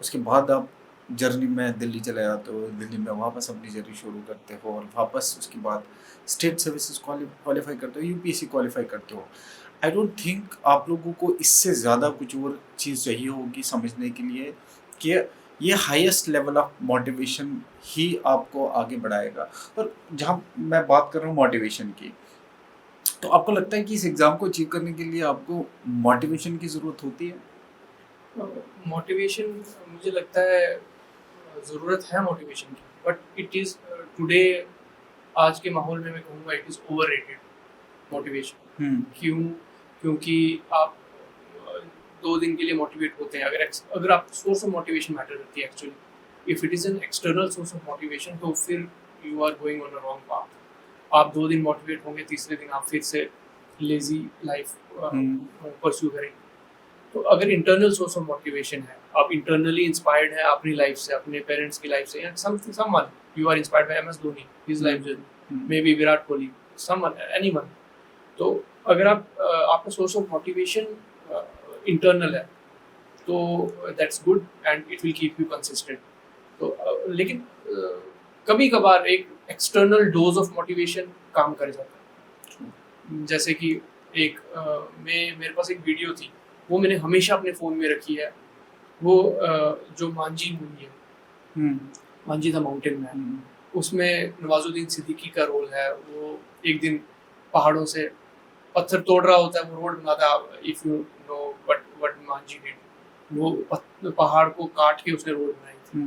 उसके बाद आप जर्नी में दिल्ली चले जाते हो, दिल्ली में वापस अपनी जर्नी शुरू करते हो और वापस उसके बाद स्टेट सर्विसेज क्वालिफाई करते हो, यूपीएससी क्वालिफाई करते हो। आई डोंट थिंक आप लोगों को इससे ज़्यादा कुछ और चीज़ चाहिए होगी समझने के लिए कि ये हाईएस्ट लेवल ऑफ मोटिवेशन ही आपको आगे बढ़ाएगा। और जहाँ मैं बात कर रहा हूँ मोटिवेशन की, तो आपको लगता है कि इस एग्ज़ाम को अचीव करने के लिए आपको मोटिवेशन की ज़रूरत होती है? मोटिवेशन, मुझे लगता है ज़रूरत है मोटिवेशन की, बट इट इज़ टुडे, आज के माहौल में मैं कहूँगा इट इज़ ओवररेटेड मोटिवेशन। क्यों? क्योंकि आप 2 दिन के लिए मोटिवेट होते हैं, अगर आप सोर्स ऑफ मोटिवेशन मैटर करती है actually, if it is an external source of motivation तो फिर you are going on a wrong path. आप 2 दिन मोटिवेट होंगे, तीसरे दिन आप फिर से लेजी लाइफ परस्यू करेंगे। तो अगर इंटरनल सोर्स ऑफ मोटिवेशन है, आप इंटरनली इंस्पायर्ड है अपनी लाइफ से, अपने पेरेंट्स की लाइफ से, या someone you are inspired by MS Dhoni, his life journey, maybe Virat Kohli, someone, anyone, तो अगर आपका सोर्स ऑफ मोटिवेशन इंटरनल है तो that's good and it will keep you consistent. तो लेकिन कभी कभार एक एक्सटर्नल डोज ऑफ मोटिवेशन काम कर जाता है। जैसे कि मेरे पास एक वीडियो थी, वो मैंने हमेशा अपने फ़ोन में रखी है, वो जो मांझी मूवी है, मांझी द माउंटेन मैन, उसमें नवाजुद्दीन सिद्दीकी का रोल है। वो एक दिन पहाड़ों से पत्थर तोड़ रहा होता है, वो रोड बनाता है। If you know what Manjhi did, वो पहाड़ को काट के उसने रोड बनाई थी।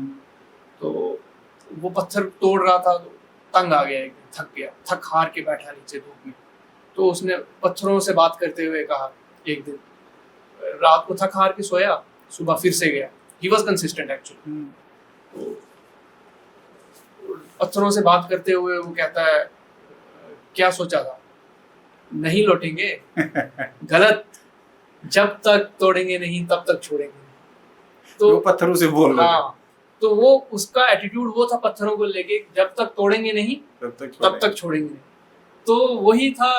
तो वो पत्थर तोड़ रहा था, तो तंग आ गया, थक गया, थक हार के बैठा नीचे धूप में। तो उसने पत्थरों से बात करते हुए कहा, एक दिन रात को थक हार के सोया, सुबह फिर से गया। He was consistent actually. तो पत्थरों से बात करते हुए वो कहता है, क्या सोचा था, नहीं लौटेंगे, गलत, जब तक तोड़ेंगे नहीं तब तक छोड़ेंगे नहीं। तो वो पत्थरों से बोल रहा था। तो वो उसका एटीट्यूड वो था पत्थरों को लेके, जब तक तोड़ेंगे नहीं तब तक छोड़ेंगे नहीं। तो वही था,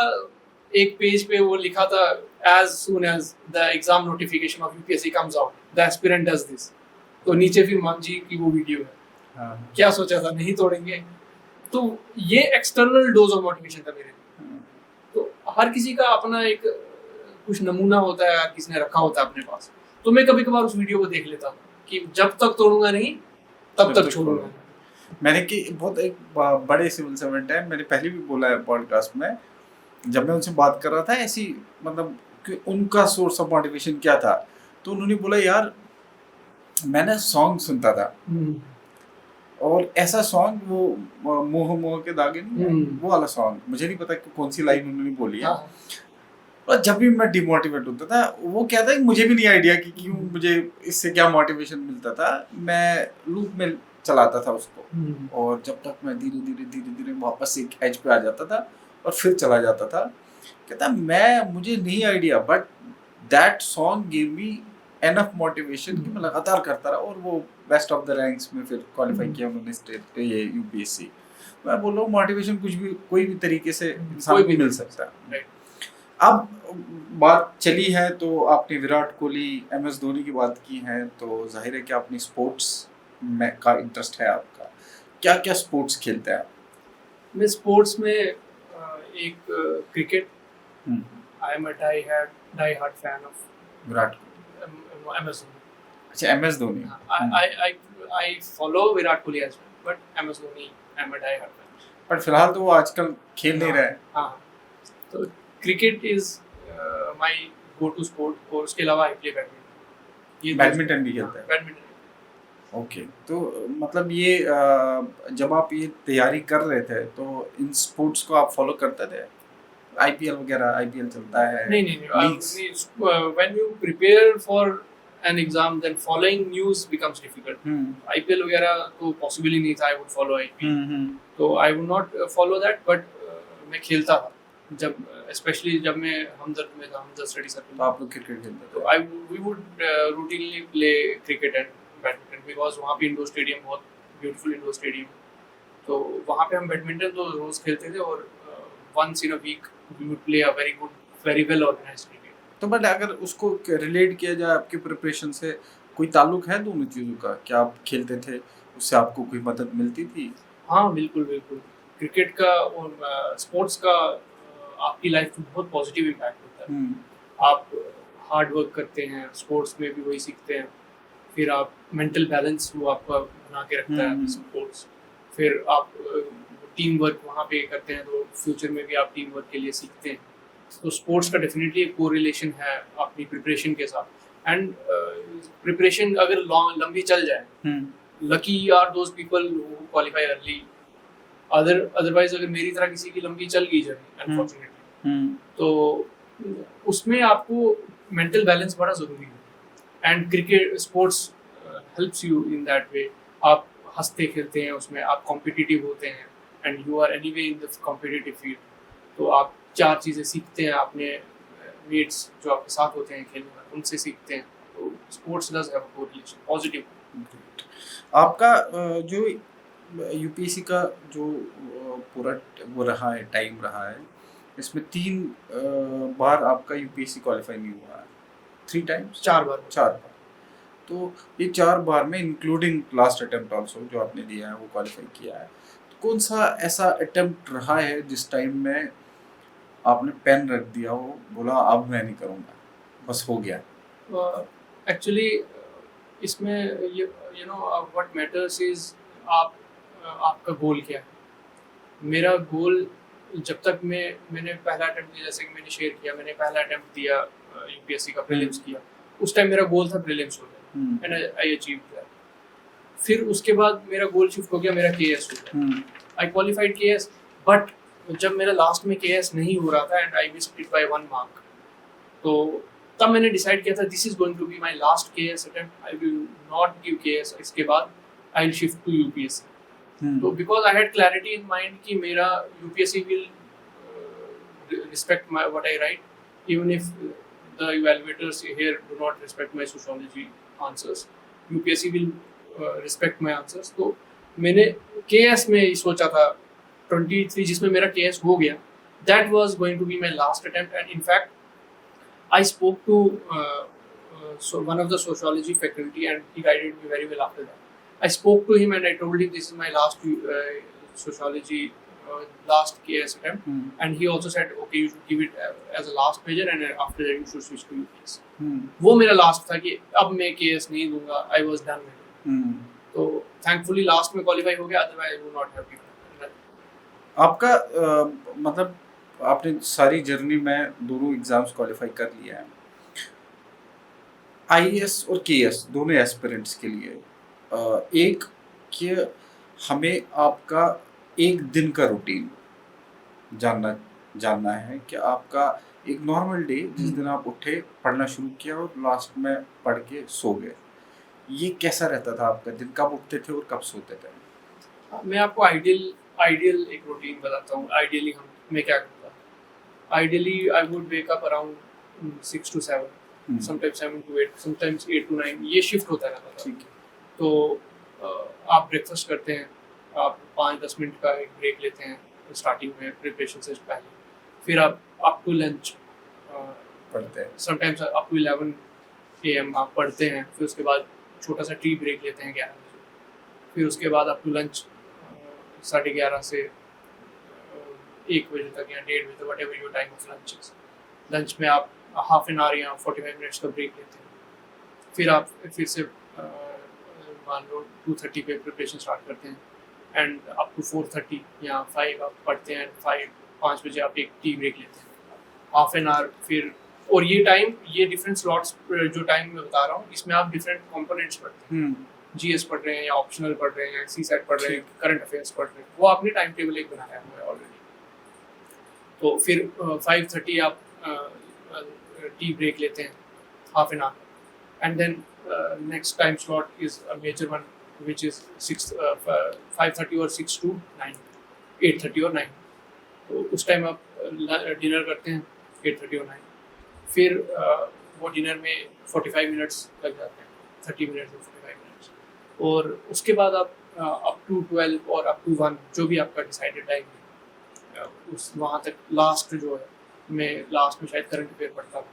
एक पेज पे वो लिखा था, as soon as the exam notification of UPSC comes out, the aspirant does this। तो नीचे फिर मांझी की वो वीडियो है। क्या सोचा था, नहीं तोड़ेंगे, तो ये एक्सटर्नल डोज ऑफ मोटिवेशन था मेरे लिए। तो हर किसी का अपना एक कुछ नमूना होता है, किसने रखा होता है अपने पास। तो मैं कभी कभार उस वीडियो को देख लेता हूँ कि जब तक तोड़ूंगा नहीं तब तक छोड़ूंगा नहीं। मैंने कि बहुत एक बड़े सिविल सर्वेंट है, मैंने पहले भी बोला है पॉडकास्ट में, जब मैं उनसे बात कर रहा था ऐसी, मतलब कि उनका सोर्स ऑफ मोटिवेशन क्या था, तो उन्होंने बोला यार मैंने सॉन्ग सुनता था, और ऐसा सॉन्ग वो मोह मोह के धागे नहीं है, वो वाला सॉन्ग, मुझे नहीं पता कि कौन सी लाइन उन्होंने बोली है। हाँ। और जब भी मैं डिमोटिवेट होता था, वो क्या था, मुझे भी नहीं आइडिया कि क्यों मुझे इससे क्या मोटिवेशन मिलता था, मैं लूप में चलाता था उसको, और जब तक मैं धीरे धीरे धीरे धीरे वापस एक एज पे आ जाता था और फिर चला जाता था, कहता मुझे नहीं idea, but that song give me enough motivation कि मैं लगातार करता रहा, और वो बेस्ट ऑफ द रैंक्स में फिर क्वालिफाई किया उन्होंने स्टेट पे, ये यूपीएससी। मैं बोल रहा हूँ मोटिवेशन कुछ भी कोई भी तरीके से इंसान को मिल सकता है। अब बात चली है तो आपने विराट कोहली, एमएस धोनी की बात की है, तो जाहिर है कि आपने स्पोर्ट्स में का इंटरेस्ट है आपका, क्या क्या स्पोर्ट्स खेलते हैं आप? मैं स्पोर्ट्स में एक cricket, I am a die hard fan of Virat MS Dhoni. अच्छा, MS Dhoni. I follow Virat Kohli as well, but MS Dhoni I'm a die-hard fan. पर फिलहाल तो वो आजकल खेल नहीं रहा है। हाँ, तो cricket is my go to sport, और उसके अलावा आई प्ले बैडमिंटन। बैडमिंटन भी खेलता है? बैडमिंटन। ओके, तो मतलब ये जब आप ये तैयारी कर रहे थे तो इन स्पोर्ट्स को आप फॉलो करते थे? आईपीएल वगैरह, आईपीएल चलता है? नहीं, when you prepare for an exam, then following news becomes difficult. IPL वगैरह तो possible ही नहीं था I would follow IPL, तो I would not follow that, but मैं खेलता था जब, especially जब मैं हमदर्द में था, हमदर्द स्टडी सर्कल। तो आप लोग क्रिकेट खेलते थे? तो we would routinely play cricket and badminton, because वहाँ पे इंडोर स्टेडियम, बहुत ब्यूटीफुल इंडोर स्टेडियम, तो वहाँ पे हम बैडमिंटन तो रोज खेलते थे, और once in a week we would play a very well organized cricket। तो बट अगर उसको रिलेट किया जाए आपकी प्रिपरेशन से, कोई ताल्लुक है दोनों चीज़ों का? क्या आप खेलते थे, उससे आपको कोई मदद मिलती थी? हाँ, बिल्कुल बिल्कुल। क्रिकेट का और स्पोर्ट्स का आपकी लाइफ में बहुत पॉजिटिव इम्पैक्ट होता है। आप हार्ड वर्क करते हैं, स्पोर्ट्स में भी वही सीखते हैं, फिर आप मेंटल बैलेंस वो आपका बना के रखता है स्पोर्ट्स, फिर आप टीम वर्क वहाँ पे करते हैं, तो फ्यूचर में भी आप टीम वर्क के लिए सीखते हैं। तो स्पोर्ट्स का डेफिनेटली एक कोरिलेशन है अपनी प्रिपरेशन के साथ, एंड प्रिपरेशन अगर लंबी चल जाए, lucky are those people who qualify early, otherwise अगर मेरी तरह किसी की लंबी चल गई जर्नी अनफॉर्चुनेटली, तो उसमें आपको मेंटल बैलेंस बड़ा ज़रूरी है, and cricket sports helps you in that way. आप हंसते खेलते हैं उसमें, आप कॉम्पिटिटिव होते हैं, and you are anyway in the competitive field, तो आप चार चीज़ें सीखते हैं, अपने मेट्स जो आपके साथ होते हैं खेलने में, उनसे सीखते हैं, तो sports does have a correlation positive. आपका जो यूपीएससी का जो पूरा वो रहा है, टाइम रहा है, इसमें 3 बार आपका यूपीएससी क्वालिफाई नहीं हुआ है? 3 टाइम्स? 4 बार। 4 बार। तो ये 4 बार में इंक्लूडिंग लास्ट अटेम्प्ट ऑल्सो जो आपने दिया है वो क्वालिफाई किया है, तो कौन सा ऐसा अटेम्प्ट रहा है जिस टाइम में आपने पेन रख दिया हो, बोला अब मैं नहीं करूँगा, बस हो गया? एक्चुअली इसमें you know what matters is आपका गोल क्या है। मेरा गोल, जब तक मैंने पहला अटेम्प्ट दिया, जैसे कि मैंने शेयर किया, मैंने पहला अटेम्प्ट दिया यूपीएससी का, प्रीलिम्स किया, उस टाइम मेरा गोल था प्रीलिम्स हो गया, एंड आई अचीव्ड दैट। फिर उसके बाद मेरा गोल शिफ्ट हो गया, मेरा केएस हो गया, आई क्वालिफाइड केएस, बट जब मेरा लास्ट में केएस नहीं हो रहा था and I missed it by 1 mark, तो तब मैंने डिसाइड किया था this is going to be my last KS attempt, I will not give KS, इसके बाद I will shift to UPSC. तो because I had clarity in mind कि मेरा UPSC will respect my what I write, even if the evaluators here do not respect my sociology answers, UPSC will respect my answers. तो मैंने KS में सोचा था 23, जिसमें मेरा केएस हो गया, that was going to be my last attempt, and in fact I spoke to so one of the sociology faculty, and he guided me very well after that. I spoke to him and I told him this is my last sociology last KS attempt, and he also said okay you should give it as a last major and after that you should switch to UPS. वो मेरा last था कि अब मैं KS नहीं दूंगा, I was done with it. तो thankfully last में क्वालिफाई हो गया, otherwise I would not have given. आपका मतलब आपने सारी जर्नी में दोनों एग्जाम्स क्वालिफाई कर लिया है, IAS और KS दोनों एस्पिरेंट्स के लिए एक कि हमें आपका एक दिन का रूटीन जानना है कि आपका एक नॉर्मल डे जिस दिन आप उठे, पढ़ना शुरू किया और लास्ट में पढ़ के सो गए, ये कैसा रहता था आपका दिन? कब उठते थे और कब सोते थे? मैं आपको आइडियल एक रूटीन बताता हूँ. आइडियली मैं क्या करता. Ideally I would wake up around 6 to 7, sometimes 7 to 8, sometimes 8 to 9. ये शिफ्ट होता रहता था. ठीक है. तो आप ब्रेकफास्ट करते हैं, आप 5-10 मिनट का एक ब्रेक लेते हैं स्टार्टिंग में प्रिपरेशन से पहले, फिर आप अप टू लंच पढ़ते हैं, समटाइम्स अप टू 11 AM आप पढ़ते हैं, फिर उसके बाद छोटा सा टी ब्रेक लेते हैं 11 बजे, फिर उसके बाद अप टू लंच 11:30 से 1 बजे तक या 1:30 बजे तक, what ever your time of lunch is. Lunch में आप हाफ एन आवर या 45 मिनट्स का ब्रेक लेते हैं, फिर आप फिर से मान लो 2:30 पे प्रिपरेशन स्टार्ट करते हैं एंड अप टू 4:30 या 5 आप पढ़ते हैं, 5 बजे आप एक टी ब्रेक लेते हैं हाफ एन आवर. फिर और ये टाइम, ये डिफरेंट स्लॉट्स जो टाइम मैं बता रहा हूँ, इसमें आप डिफरेंट कंपोनेंट्स पढ़ते हैं. GS पढ़ रहे हैं या ऑप्शनल पढ़ रहे हैं या CSAT पढ़ रहे हैं, करंट अफेयर्स पढ़ रहे हैं, वो आपने टाइम टेबल एक बनाया हुआ है ऑलरेडी. तो फिर 5:30 आप टी ब्रेक लेते हैं half an hour, and then next time slot is a major one which is 5:30 और 6 to 9, 8:30 और 9. तो उस टाइम आप डिनर करते हैं 8:30 और 9. फिर वो डिनर में 45 मिनट्स लग जाते हैं, 30 मिनट्स और 45 मिनट्स. और उसके बाद आप अप टू 12 और अप टू 1 जो भी आपका डिसाइडेड टाइम है, उस वहाँ तक लास्ट जो है, मैं लास्ट में शायद करंट अफेयर पढ़ता हूँ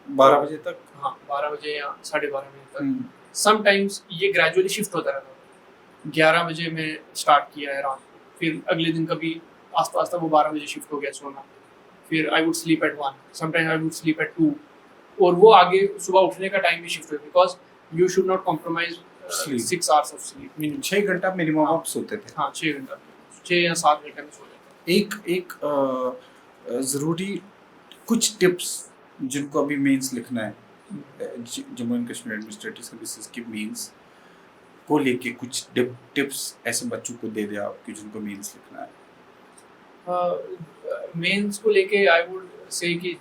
12 बजे तक. हाँ, 12 बजे या 12:30 बजे तक. समटाइम्स ये ग्रेजुअली शिफ्ट होता रहता है. 11 बजे मैं स्टार्ट किया है रात को, फिर अगले दिन कभी आसपास था वो 12 बजे शिफ्ट हो गया सोना. फिर I would sleep at 1, sometimes I would sleep at 2, और वो आगे सुबह उठने का टाइम भी शिफ्ट हो, because you should not compromise 6 hours of sleep minimum. 6 घंटा मिनिमम आप सोते थे? हाँ, 6 घंटा, 6 या 7 घंटे में सो जाता. एक ज़रूरी कुछ टिप्स जिनको अभी मेंस लिखना है, Jammu and Kashmir administrative services की मेंस को लेके कुछ टिप्स ऐसे बच्चों को दे दे आप कि जिनको मेंस लिखना है. मेंस को लेके आई वुड से कि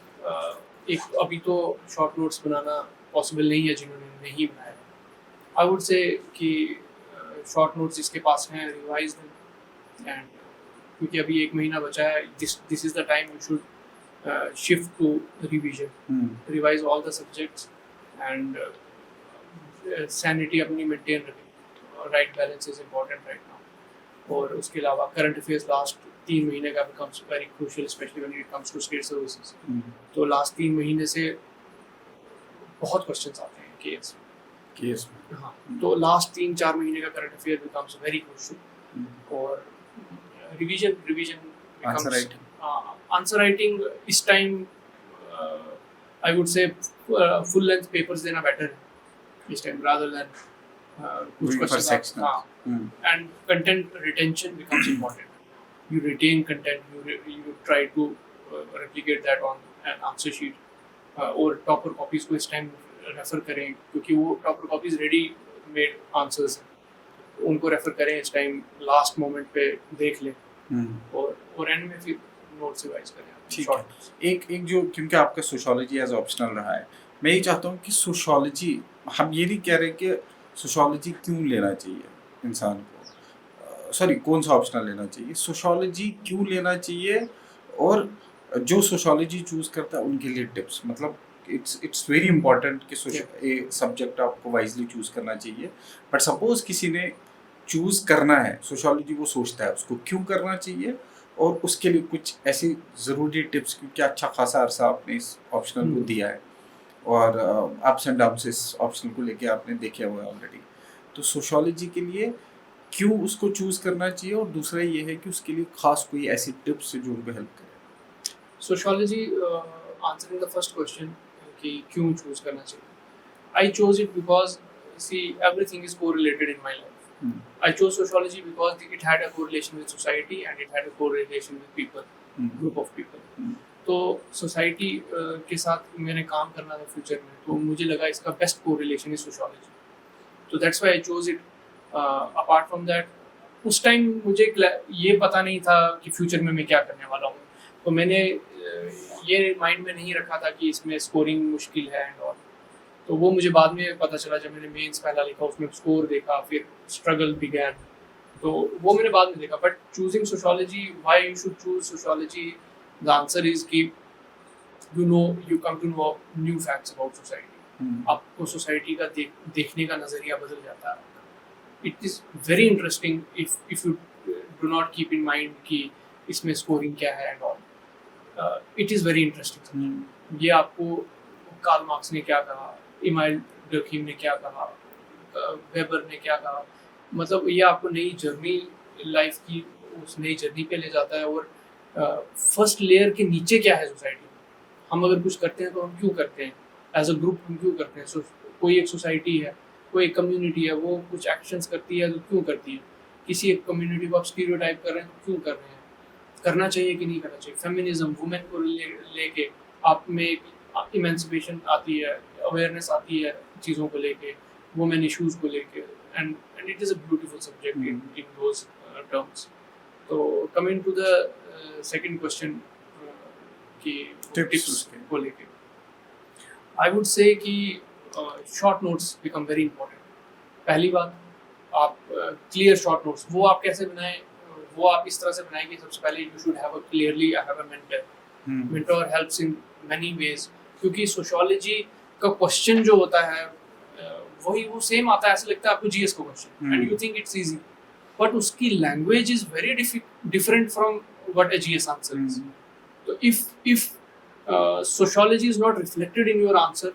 एक अभी तो शॉर्ट नोट्स बनाना पॉसिबल नहीं है जिन्होंने नहीं बनाया. आई वुड से कि शॉर्ट नोट्स जिसके पास हैं रिवाइज देम, एंड क्योंकि अभी 1 महीना बचा है, this is the time you should shift to revision, revise all the subjects, and sanity अपनी maintain रखें. right balance is important right now. और उसके अलावा current affairs लास्ट 3 महीने का becomes very crucial, especially when it comes to state services. तो last 3 महीने से बहुत questions आते हैं केस में. हाँ, तो लास्ट 3-4 महीने का current affair becomes very crucial. और revision becomes आंसर राइटिंग इस time I would say full length papers देना बेटर है इस टाइम रादर देन कुछ questions. And content retention becomes important. You retain content, you try to replicate that on an answer sheet. और topper copies को इस time refer करें, क्योंकि वो topper copies ready made answers हैं, उनको रेफर करें इस टाइम, लास्ट मोमेंट पे देख लें और एंड में फिर नोट्स रिवाइज करें. ठीक है. एक जो, क्योंकि आपका सोशियोलॉजी एज ऑप्शनल रहा है, मैं ये चाहता हूँ कि सोशियोलॉजी, हम ये नहीं कह रहे कि सोशियोलॉजी क्यों लेना चाहिए इंसान को, सॉरी कौन सा ऑप्शनल लेना चाहिए, सोशियोलॉजी क्यों लेना चाहिए, और जो सोशियोलॉजी चूज़ करता है उनके लिए टिप्स. मतलब इट्स वेरी इंपॉर्टेंट कि एक सब्जेक्ट आपको वाइजली चूज़ करना चाहिए. बट सपोज किसी ने चूज़ करना है सोशियोलॉजी, वो सोचता है उसको क्यों करना चाहिए, और उसके लिए कुछ ऐसी ज़रूरी टिप्स, क्योंकि अच्छा खासा अरसा आपने इस ऑप्शनल को दिया है और अप्स एंड डाउन्स इस ऑप्शनल को लेके आपने देखे हुए ऑलरेडी. तो सोशियोलॉजी के लिए क्यों उसको चूज करना चाहिए, और दूसरा ये है कि उसके लिए खास कोई ऐसी टिप्स जो उनको हेल्प करे? Sociology, answering the first question कि क्यों चूज करना चाहिए, I chose it because, see, everything is correlated in my life. I chose sociology because it had a correlation with society and it had a correlation with people, group of people. तो society के साथ मैंने काम करना था future में, तो मुझे लगा इसका बेस्ट कोरिलेशन इज सोशियोलॉजी, तो that's why I chose it. Apart from that उस टाइम मुझे ये पता नहीं था कि फ्यूचर में मैं क्या करने वाला हूँ, तो मैंने ये माइंड में नहीं रखा था कि इसमें स्कोरिंग मुश्किल है एंड ऑल. तो वो मुझे बाद में पता चला जब मैंने मेंस पहला लिखा, उसमें स्कोर देखा, फिर स्ट्रगल बिगैन, तो वो मैंने बाद में देखा. But choosing sociology, why you should choose sociology, the answer is कि you come to know new facts about society. आपको सोसाइटी का देखने का नजरिया बदल जाता है. It is very interesting if you do not keep in mind कि इसमें स्कोरिंग क्या है and all. It is very interesting. ये आपको कार्ल मार्क्स ने क्या कहा, इमाइल डर्कीम ने क्या कहा, वेबर ने क्या कहा, मतलब ये आपको नई जर्नी लाइफ की उस नई जर्नी पे ले जाता है. और फर्स्ट लेयर के नीचे क्या है सोसाइटी, हम अगर कुछ करते हैं तो हम क्यों करते हैं, एज अ ग्रुप हम क्यों करते हैं. कोई एक सोसाइटी है, कोई एक कम्युनिटी है, वो कुछ एक्शंस करती है तो क्यों करती है. किसी एक कम्युनिटी को आप स्टीरियोटाइप कर रहे हैं तो क्यों कर रहे हैं, करना चाहिए कि नहीं करना चाहिए. फेमिनिज्म, वुमेन को लेके आप में इमेंसिपेशन आती है, अवेयरनेस आती है चीज़ों को लेके, वुमेन इश्यूज को लेके, and it is a beautiful subject in those terms. तो coming to the second question कि टिप्स को लेके, आई वुड से कि short notes become very important. पहली बात, आप क्लियर शॉर्ट नोट्स वो आप कैसे बनाएं, वो आप इस तरह से बनाएं कि सबसे पहले you should have a clearly I have a mentor. Mentor helps in many ways, क्योंकि सोशियोलॉजी का क्वेश्चन जो होता है वही वो सेम आता है, ऐसा लगता है आपको जीएस का question and you think it's easy, but उसकी language is very different from what a GS answer is. तो if sociology is not reflected in your answer,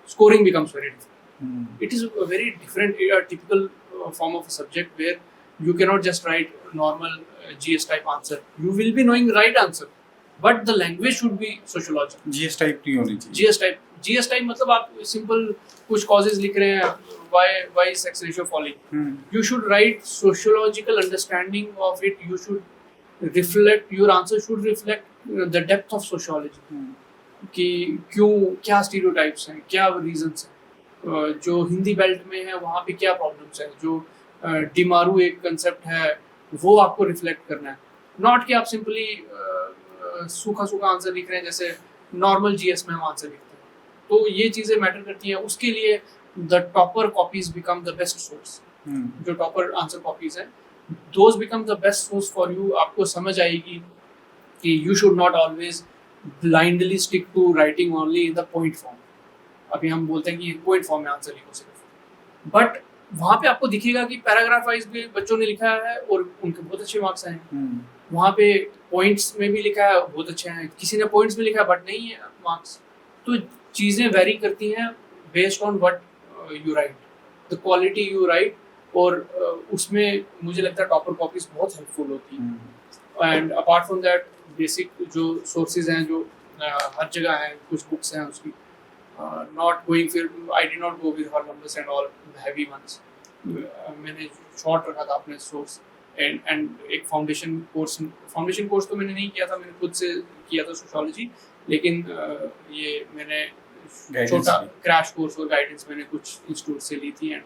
scoring becomes very different. It is a very different, typical form of a subject where you cannot just write normal GS type answer. You will be knowing right answer, but the language should be sociology. GS type नहीं होनी चाहिए. GS type मतलब आप simple कुछ causes लिख रहे हैं, why is sex ratio falling. You should write sociological understanding of it. You should reflect, your answer should reflect the depth of sociology. कि क्यों, क्या स्टीरियोटाइप्स हैं, क्या रीजंस हैं, जो हिंदी बेल्ट में है वहाँ पे क्या प्रॉब्लम्स हैं, जो डिमारू एक कंसेप्ट है वो आपको रिफ्लेक्ट करना है. नॉट कि आप सिंपली सूखा आंसर लिख रहे हैं जैसे नॉर्मल जीएस में हम आंसर लिखते हैं. तो ये चीज़ें मैटर करती हैं. उसके लिए the topper copies become the best source. जो टॉपर आंसर कॉपीज हैं, those become the best source for you. आपको समझ आएगी कि you should not always blindly stick to writing only in the point form. अभी हम बोलते हैं कि point form में आंसर लिखो सिर्फ, बट वहाँ पे आपको दिखेगा कि पैराग्राफ वाइज भी बच्चों ने लिखा है और उनके बहुत अच्छे मार्क्स आए. वहाँ पे पॉइंट्स में भी लिखा है, बहुत अच्छे हैं. किसी ने पॉइंट्स में लिखा है बट नहीं है मार्क्स. तो चीज़ें वेरी करती हैं based on what you right, the quality you right. और उसमें मुझे लगता है टॉपर कॉपीज बहुत हेल्पफुल होती हैं. And apart from that basic जो सोर्सेज हैं, जो हर जगह हैं, कुछ बुक्स हैं उसकी, नॉट गोइंग, फिर I did not go with volumes and all heavy ones. मैंने शॉर्ट रखा था अपने सोर्स. एंड एक फाउंडेशन कोर्स तो मैंने नहीं किया था, मैंने खुद से किया था सोशियोलॉजी, लेकिन ये मैंने छोटा क्रैश कोर्स और गाइडेंस मैंने कुछ इंस्टीट्यूट से ली थी, and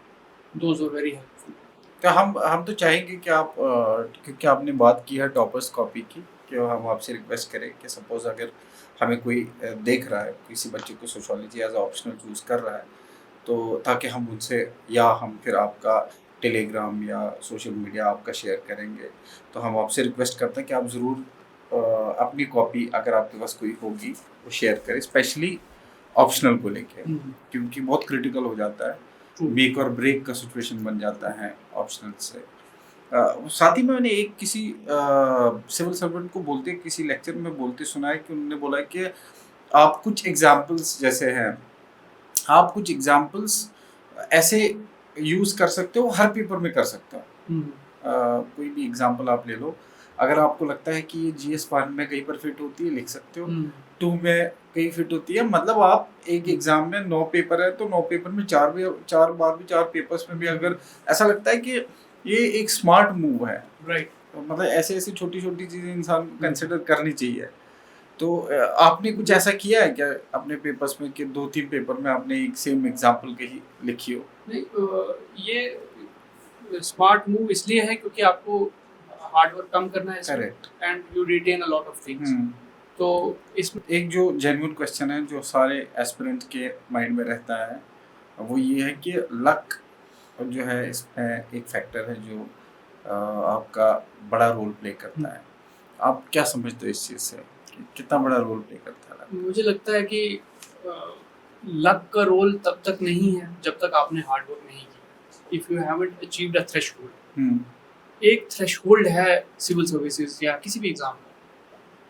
those were very helpful. तो हम तो चाहेंगे कि आप, क्योंकि आपने बात की है टॉपर्स कॉपी की, कि हम आपसे रिक्वेस्ट करें कि सपोज अगर हमें कोई देख रहा है, किसी बच्चे को सोशियोलॉजी एज ऑप्शनल चूज़ कर रहा है, तो ताकि हम उनसे, या हम फिर आपका टेलीग्राम या सोशल मीडिया आपका शेयर करेंगे, तो हम आपसे रिक्वेस्ट करते हैं कि आप ज़रूर अपनी कॉपी अगर आपके पास कोई होगी वो शेयर करें, स्पेशली ऑप्शनल को लेके, क्योंकि बहुत क्रिटिकल हो जाता है, मेक और ब्रेक का सिचुएशन बन जाता है ऑप्शनल से. साथ ही में मैंने एक किसी सिविल सर्वेंट को बोलते, किसी लेक्चर में बोलते सुना है कि उन्होंने बोला कि आप कुछ एग्जाम्पल्स जैसे हैं, आप कुछ एग्जाम्पल्स ऐसे यूज़ कर सकते हो, हर पेपर में कर सकते हो. कोई भी एग्जांपल आप ले लो, अगर आपको लगता है कि ये जीएस 1 में कहीं पर फिट होती है, लिख सकते हो। 2 में कहीं फिट होती है, मतलब आप एक एग्जाम में 9 पेपर है तो 9 पेपर में 4 बार भी 4 पेपर्स में भी अगर ऐसा लगता है कि ये एक स्मार्ट मूव है, राइट। तो मतलब ऐसी छोटी-छोटी चीज़ें इंसान को कंसिडर करनी चाहिए। तो आपने कुछ ऐसा किया है क्या अपने पेपर्स में कि 2-3 पेपर में आपने एक सेम एग्जांपल कहीं लिखी हो? नहीं, ये स्मार्ट मूव इसलिए है क्योंकि आपको हार्ड वर्क कम करना है इसमें, correct. And you written a lot of things. हुँ। तो इसमें एक जो जेन्युइन क्वेश्चन है जो सारे एस्पिरेंट के माइंड में रहता है, वो ये है कि लक जो है इसमें एक फैक्टर है जो आपका बड़ा रोल प्ले करता है। आप क्या समझते हो इस चीज़ से? कि कितना बड़ा रोल प्ले करता है लक? मुझे लगता है कि लक का रोल तब तक नहीं है जब तक आपने हार्ड वर्क नहीं किया। If you haven't achieved a threshold, हुँ। एक थ्रेशोल्ड है सिविल सर्विसेज या किसी भी एग्जाम में,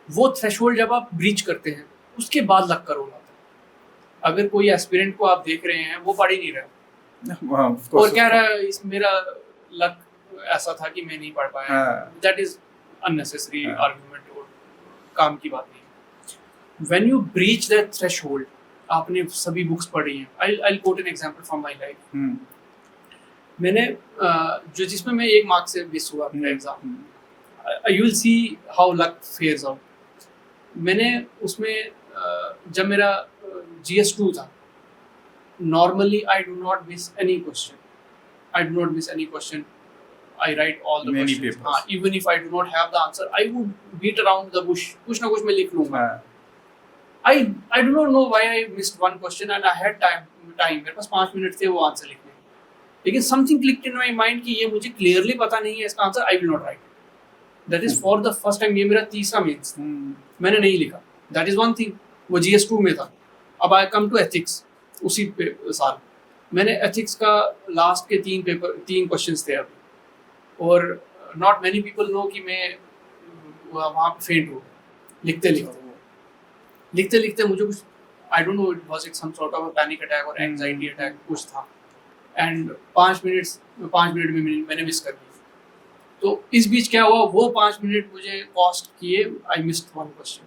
वो थ्रेशोल्ड जब आप ब्रीच करते हैं उसके बाद लक का रोल आता है। अगर कोई एस्पिरेंट को आप देख रहे हैं वो पढ़ ही नहीं रहा हाँ, ऑफ और कोर्स कह रहा है इस मेरा लक ऐसा था कि मैं नहीं पढ़ पाया, हाँ। दैट इज अननेसेसरी हाँ। आर्गुमेंट और काम की बात नहीं। When you breach that threshold, आपने सभी बुक्स पढ़ी हैं। I quote an example from my life. हुँ। मैंने जो जिसमें मैं 1 मार्क से मिस हुआ मेरा एग्जाम, हुँ। You will see how luck fares out. मैंने उसमें जब मेरा GS2 था, normally I do not miss any question, I do not miss any question, I write all the Many questions. papers. हाँ, even if I do not have the answer I would beat around the bush, कुछ ना कुछ मैं लिख लूंगा। हाँ। I do not know why I missed one question and I had time मेरे पास 5 minute थे वो आंसर लिखने, लेकिन something clicked in my mind कि ये मुझे क्लियरली पता नहीं है इसका answer, I will not right. That is for the first time, ये मेरा तीसरा मेंस था, हुँ। मैंने नहीं लिखा। दैट इज वन थिंग, वो GS2 में था। अब आई कम टू एथिक्स, उसी साल मैंने एथिक्स का लास्ट के 3 क्वेश्चंस थे अभी, और नॉट मेनी पीपल नो कि मैं वहाँ पे फेंट हो लिखते लिखते मुझे कुछ, I don't know, it was some sort of panic attack और एंजाइटी अटैक कुछ था, एंड 5 मिनट में मैंने मिस कर दी। तो इस बीच क्या हुआ, वो 5 मिनट मुझे कॉस्ट किए, आई मिस्ड वन क्वेश्चन।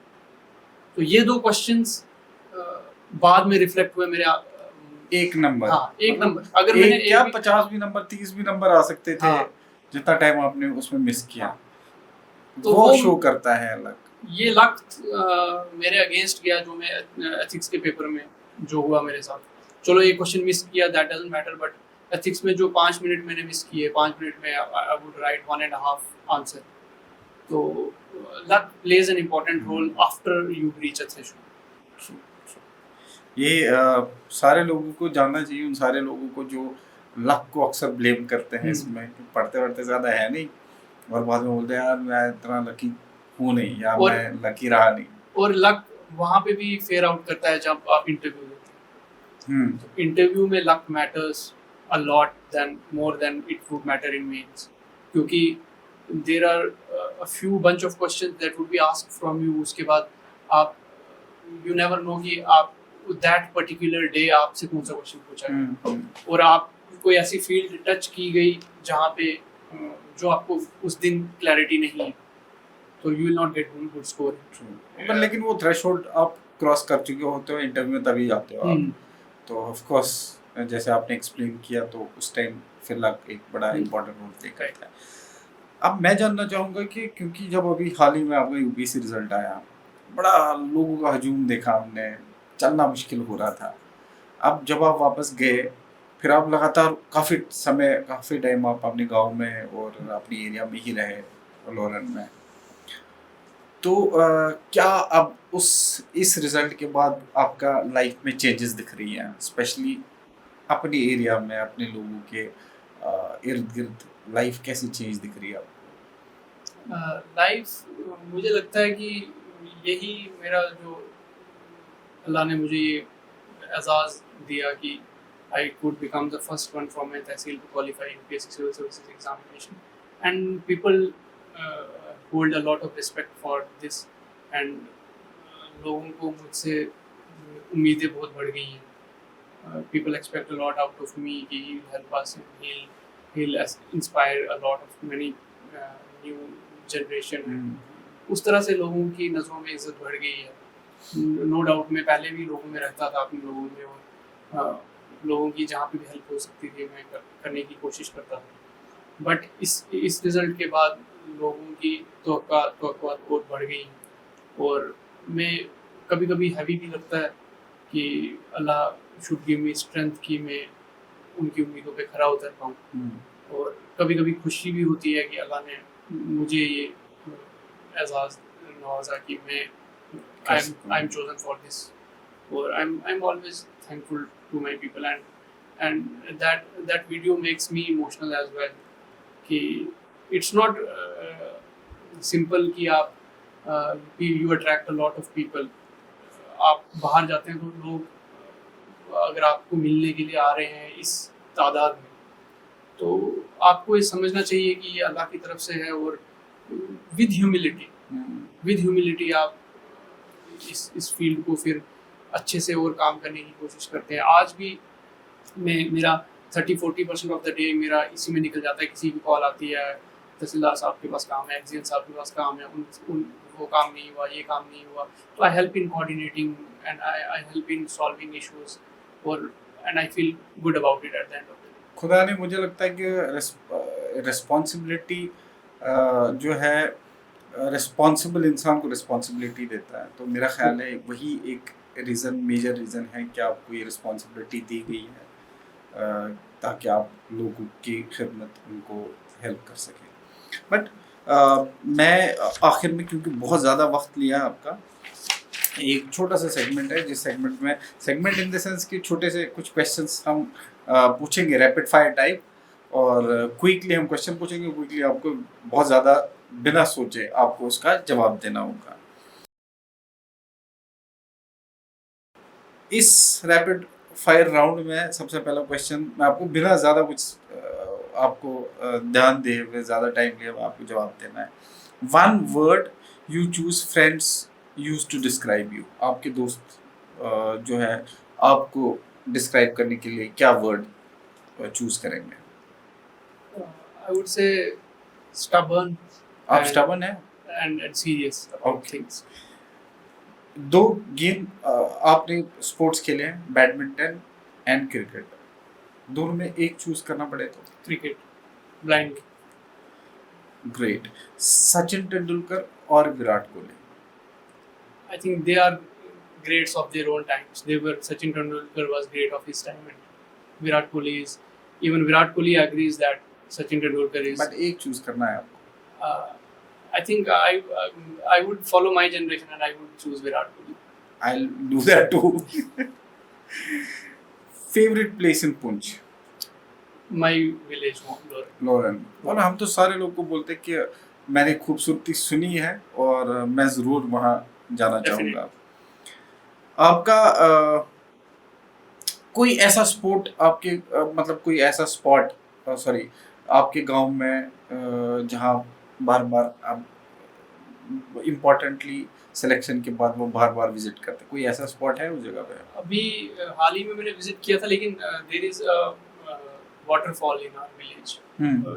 तो ये 2 क्वेश्चंस बाद में रिफ्लेक्ट हुए मेरे एक नंबर। हाँ, एक मतलब नंबर। अगर मैंने क्या एक 50 भी नंबर 30 भी नंबर आ सकते थे, हाँ, जितना टाइम आपने उसमें मिस किया। हाँ, तो वो शो करता है अलग। ये लक मेरे अगेंस्ट गया जो मैं एथिक्स के पेपर में जो हुआ मेरे साथ। चलो ये क्वेश्चन मिस किया, that doesn't matter, but ethics में जो 5 मिनट मैंने मिस किए, 5 मिनट में आई वुड राइट 1.5 आंसर। तो luck plays an important role after you reach a threshold. ये सारे लोगों को जानना चाहिए, उन सारे लोगों को जो लक को अक्सर ब्लेम करते हैं इसमें कि पढ़ते ज़्यादा है नहीं और बाद में बोलते हैं यार मैं इतना लकी हूँ नहीं या मैं लकी रहा नहीं। और लक वहाँ पे भी फेयर आउट करता है जब आप इंटरव्यू देते हैं। तो इंटरव्यू में luck matters a lot then more than it would matter in mains, क्योंकि there are a few bunch of questions that would be asked from you. उसके बाद आप यू नेवर नो कि आप दैट पर्टिकुलर डे आपसे कौन सा question पूछा गया, और आप कोई ऐसी फील्ड टच की गई जहाँ पे जो आपको उस दिन क्लैरिटी नहीं है, तो you will not get good score. पर लेकिन वो थ्रेशोल्ड आप क्रॉस कर चुके होते हो, इंटरव्यू में तभी जाते हो आप, तो ऑफ कोर्स जैसे आपने एक्सप्लेन किया तो उस टाइम फिर लक एक बड़ा इम्पोर्टेंट रोल प्ले करता है। अब मैं जानना चाहूँगा कि क्योंकि जब अभी हाल ही में आपका यूपीएससी रिजल्ट आया, बड़ा लोगों का हजूम देखा हमने, चलना मुश्किल हो रहा था। अब जब आप वापस गए, फिर आप लगातार काफ़ी टाइम आप अपने गांव में और अपनी एरिया में ही रहे, लोरन में। तो क्या अब इस रिजल्ट के बाद आपका लाइफ में चेंजेस दिख रही हैं, स्पेशली अपनी एरिया में, अपने लोगों के इर्द गिर्द लाइफ कैसी चेंज दिख रही है आपको? लाइफ मुझे लगता है कि यही मेरा जो अल्लाह ने मुझे ये एजाज़ दिया कि I could become the first one from my तहसील to qualify UPSC civil services examination, and people hold a lot of respect for this, and लोगों को मुझसे उम्मीदें बहुत बढ़ गई हैं। People expect a lot out of me कि he'll help us and he'll he'll inspire a lot of many new generation. उस तरह से लोगों की नज़रों में इज्जत बढ़ गई है। नो डाउट मैं पहले भी लोगों में रहता था, अपने लोगों में, और लोगों की जहाँ पे भी हेल्प हो सकती थी मैं करने की कोशिश करता था। बट इस रिज़ल्ट के बाद लोगों की तवक्कुआत बहुत बढ़ गई हैं, और मैं कभी-कभी हैवी भी लगता है कि अल्लाह शुड गिव मी स्ट्रेंथ कि मैं उनकी उम्मीदों पे खरा उतर पाऊँ। और कभी-कभी खुशी भी होती है कि अल्लाह ने मुझे ये एजाज़ नवाजा कि मैं I am chosen for this, और I am always thankful to my people, and that video makes me emotional as well कि इट्स नॉट सिंपल कि आप you attract a lot of people. आप बाहर जाते हैं तो लोग अगर आपको मिलने के लिए आ रहे हैं इस तादाद में, तो आपको ये समझना चाहिए कि ये अल्लाह की तरफ से है, और विद ह्यूमिलिटी आप इस फील्ड को फिर अच्छे से और काम करने की कोशिश करते हैं। आज भी मेरा 30-40% ऑफ द डे मेरा इसी में निकल जाता है। किसी की कॉल आती है, तहसीलदार साहब के पास काम है, एक्सीएन साहब के पास काम है, वो काम नहीं हुआ, ये काम नहीं हुआ, तो I help in coordinating and I help in solving issues, और and I feel good about it at the end of the day. खुदा ने, मुझे लगता है कि रिस्पॉन्सिबिलिटी जो है, रिस्पॉन्सिबल इंसान को रिस्पॉन्सिबिलिटी देता है। तो मेरा ख्याल है वही एक मेजर रीज़न है कि आपको ये रिस्पॉन्सिबिलिटी दी गई है, ताकि आप लोगों की खिदमत, उनको हेल्प कर सकें। बट मैं आखिर में, क्योंकि बहुत ज़्यादा वक्त लिया आपका, एक छोटा सा सेगमेंट है, जिस सेगमेंट इन द सेंस कि छोटे से कुछ क्वेश्चंस हम पूछेंगे रैपिड फायर टाइप, और क्विकली हम क्वेश्चन पूछेंगे, क्विकली आपको बहुत ज़्यादा बिना सोचे आपको उसका जवाब देना होगा। इस रैपिड फायर राउंड में सबसे पहला क्वेश्चन मैं आपको बिना ज़्यादा कुछ आपको ध्यान दे हुए, ज़्यादा टाइम लिए आपको जवाब देना है। One word you choose friends use to describe you. आपके दोस्त जो है आपको डिस्क्राइब करने के लिए क्या वर्ड चूज करेंगे? I would say stubborn. आप स्टबर्न हैं and serious about Okay. things. दो गेम आपने स्पोर्ट्स खेले हैं, बैडमिंटन एंड क्रिकेट, दोनों में एक चूज करना पड़े तो? Cricket, blind. Great. Sachin Tendulkar और Virat Kohli? I think they are greats of their own times. Sachin Tendulkar was great of his time, and Virat Kohli agrees that Sachin Tendulkar is. But एक choose करना है आपको। I think I would follow my generation and I would choose Virat Kohli. I'll do that too. Favorite place in Punch? My village, लोरन। और हम तो सारे लोग को बोलते हैं कि मैंने खूबसूरती सुनी है और मैं ज़रूर वहाँ जाना चाहूँगा। आपका कोई ऐसा स्पोर्ट आपके मतलब कोई ऐसा स्पॉट आपके गांव में जहाँ बार बार आप इम्पोर्टेंटली सिलेक्शन के बाद वो बार बार विजिट करते, कोई ऐसा स्पॉट है उस जगह पे? अभी हाल ही में मैंने विजिट किया था, लेकिन there is a waterfall in our village,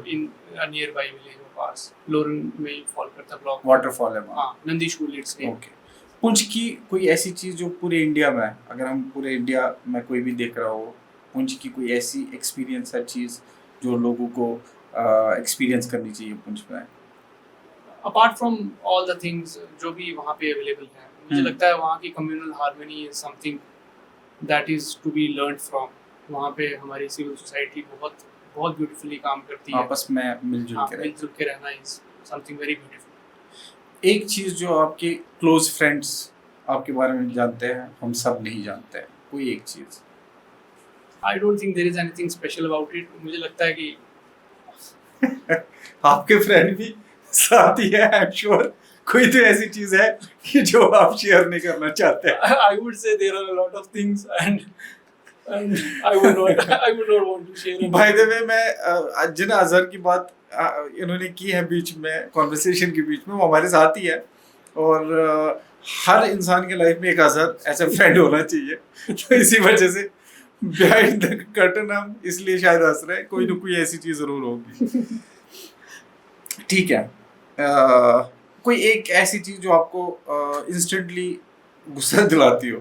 in nearby village पास, लोरन में फॉल करता ब्लॉक वाटरफॉल है वहाँ? हाँ, Nandishool it's name. Okay. Poonch की कोई ऐसी चीज़ जो पूरे इंडिया में, अगर हम पूरे इंडिया में कोई भी देख रहा हो, पुंछ की कोई ऐसी एक्सपीरियंस है चीज़ जो लोगों को एक्सपीरियंस करनी चाहिए पुंछ में? Apart from all the things जो भी वहाँ पे अवेलेबल है, मुझे लगता है वहाँ की communal harmony is something that is to be learn from. वहाँ पे हमारी सिविल सोसाइटी बहुत बहुत ब्यूटीफुली काम करती है, आपस में मिलजुल के रहना इज समथिंग वेरी ब्यूटीफुल। एक चीज़ जो आपके क्लोज फ्रेंड्स आपके बारे में जानते हैं, हम सब नहीं जानते हैं, कोई एक चीज़? I don't think there is anything special about it. मुझे लगता है कि आपके फ्रेंड भी साथी है, आई एम श्योर कोई तो ऐसी चीज़ है कि जो आप शेयर नहीं करना चाहते। I would say there are a lot of things and I would not want to share it. By the way, मैं जिन अजहर की बात इन्होंने की है बीच में, कॉन्वर्सेशन के बीच में, वो हमारे साथ ही है, और हर इंसान के लाइफ में एक अजहर ऐसा फ्रेंड होना चाहिए। तो इसी वजह से बिहाइंड द कर्टन हम इसलिए शायद हंस रहे हैं, कोई ना कोई ऐसी चीज जरूर होगी। ठीक है, कोई एक ऐसी चीज जो आपको इंस्टेंटली गुस्सा दिलाती हो?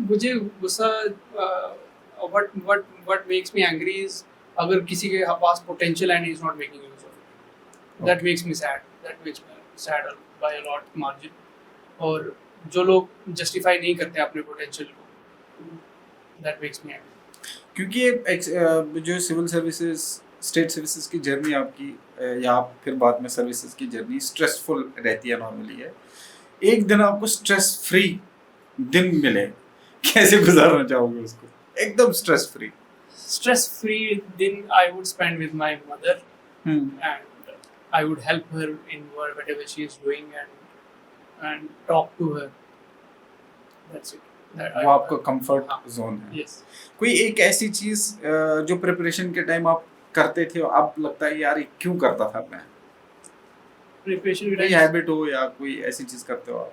मुझे गुस्सा what what what makes me angry is अगर किसी के पास potential and is not making use of it, that makes me sad, that makes me sad by a lot margin. और जो लोग जस्टिफाई नहीं करते अपने पोटेंशियल को, दैट मेक्स मी एंग्री। क्योंकि जो सिविल सर्विसेज, स्टेट सर्विसेज की जर्नी आपकी या फिर बाद में सर्विसेज की जर्नी स्ट्रेसफुल रहती है, नॉर्मली है। एक दिन आपको स्ट्रेस फ्री दिन मिले, कैसे गुजारना चाहोगे उसको एकदम स्ट्रेस फ्री? Stress free दिन I would spend with my mother and I would help her in whatever she is doing and talk to her. That's it. वो आपका कंफर्ट जोन है। Yes. कोई एक ऐसी चीज जो प्रिपरेशन के टाइम आप करते थे और अब लगता है यार ये क्यों करता था मैं? Preparation कोई हैबिट हो या कोई ऐसी चीज करते हो आप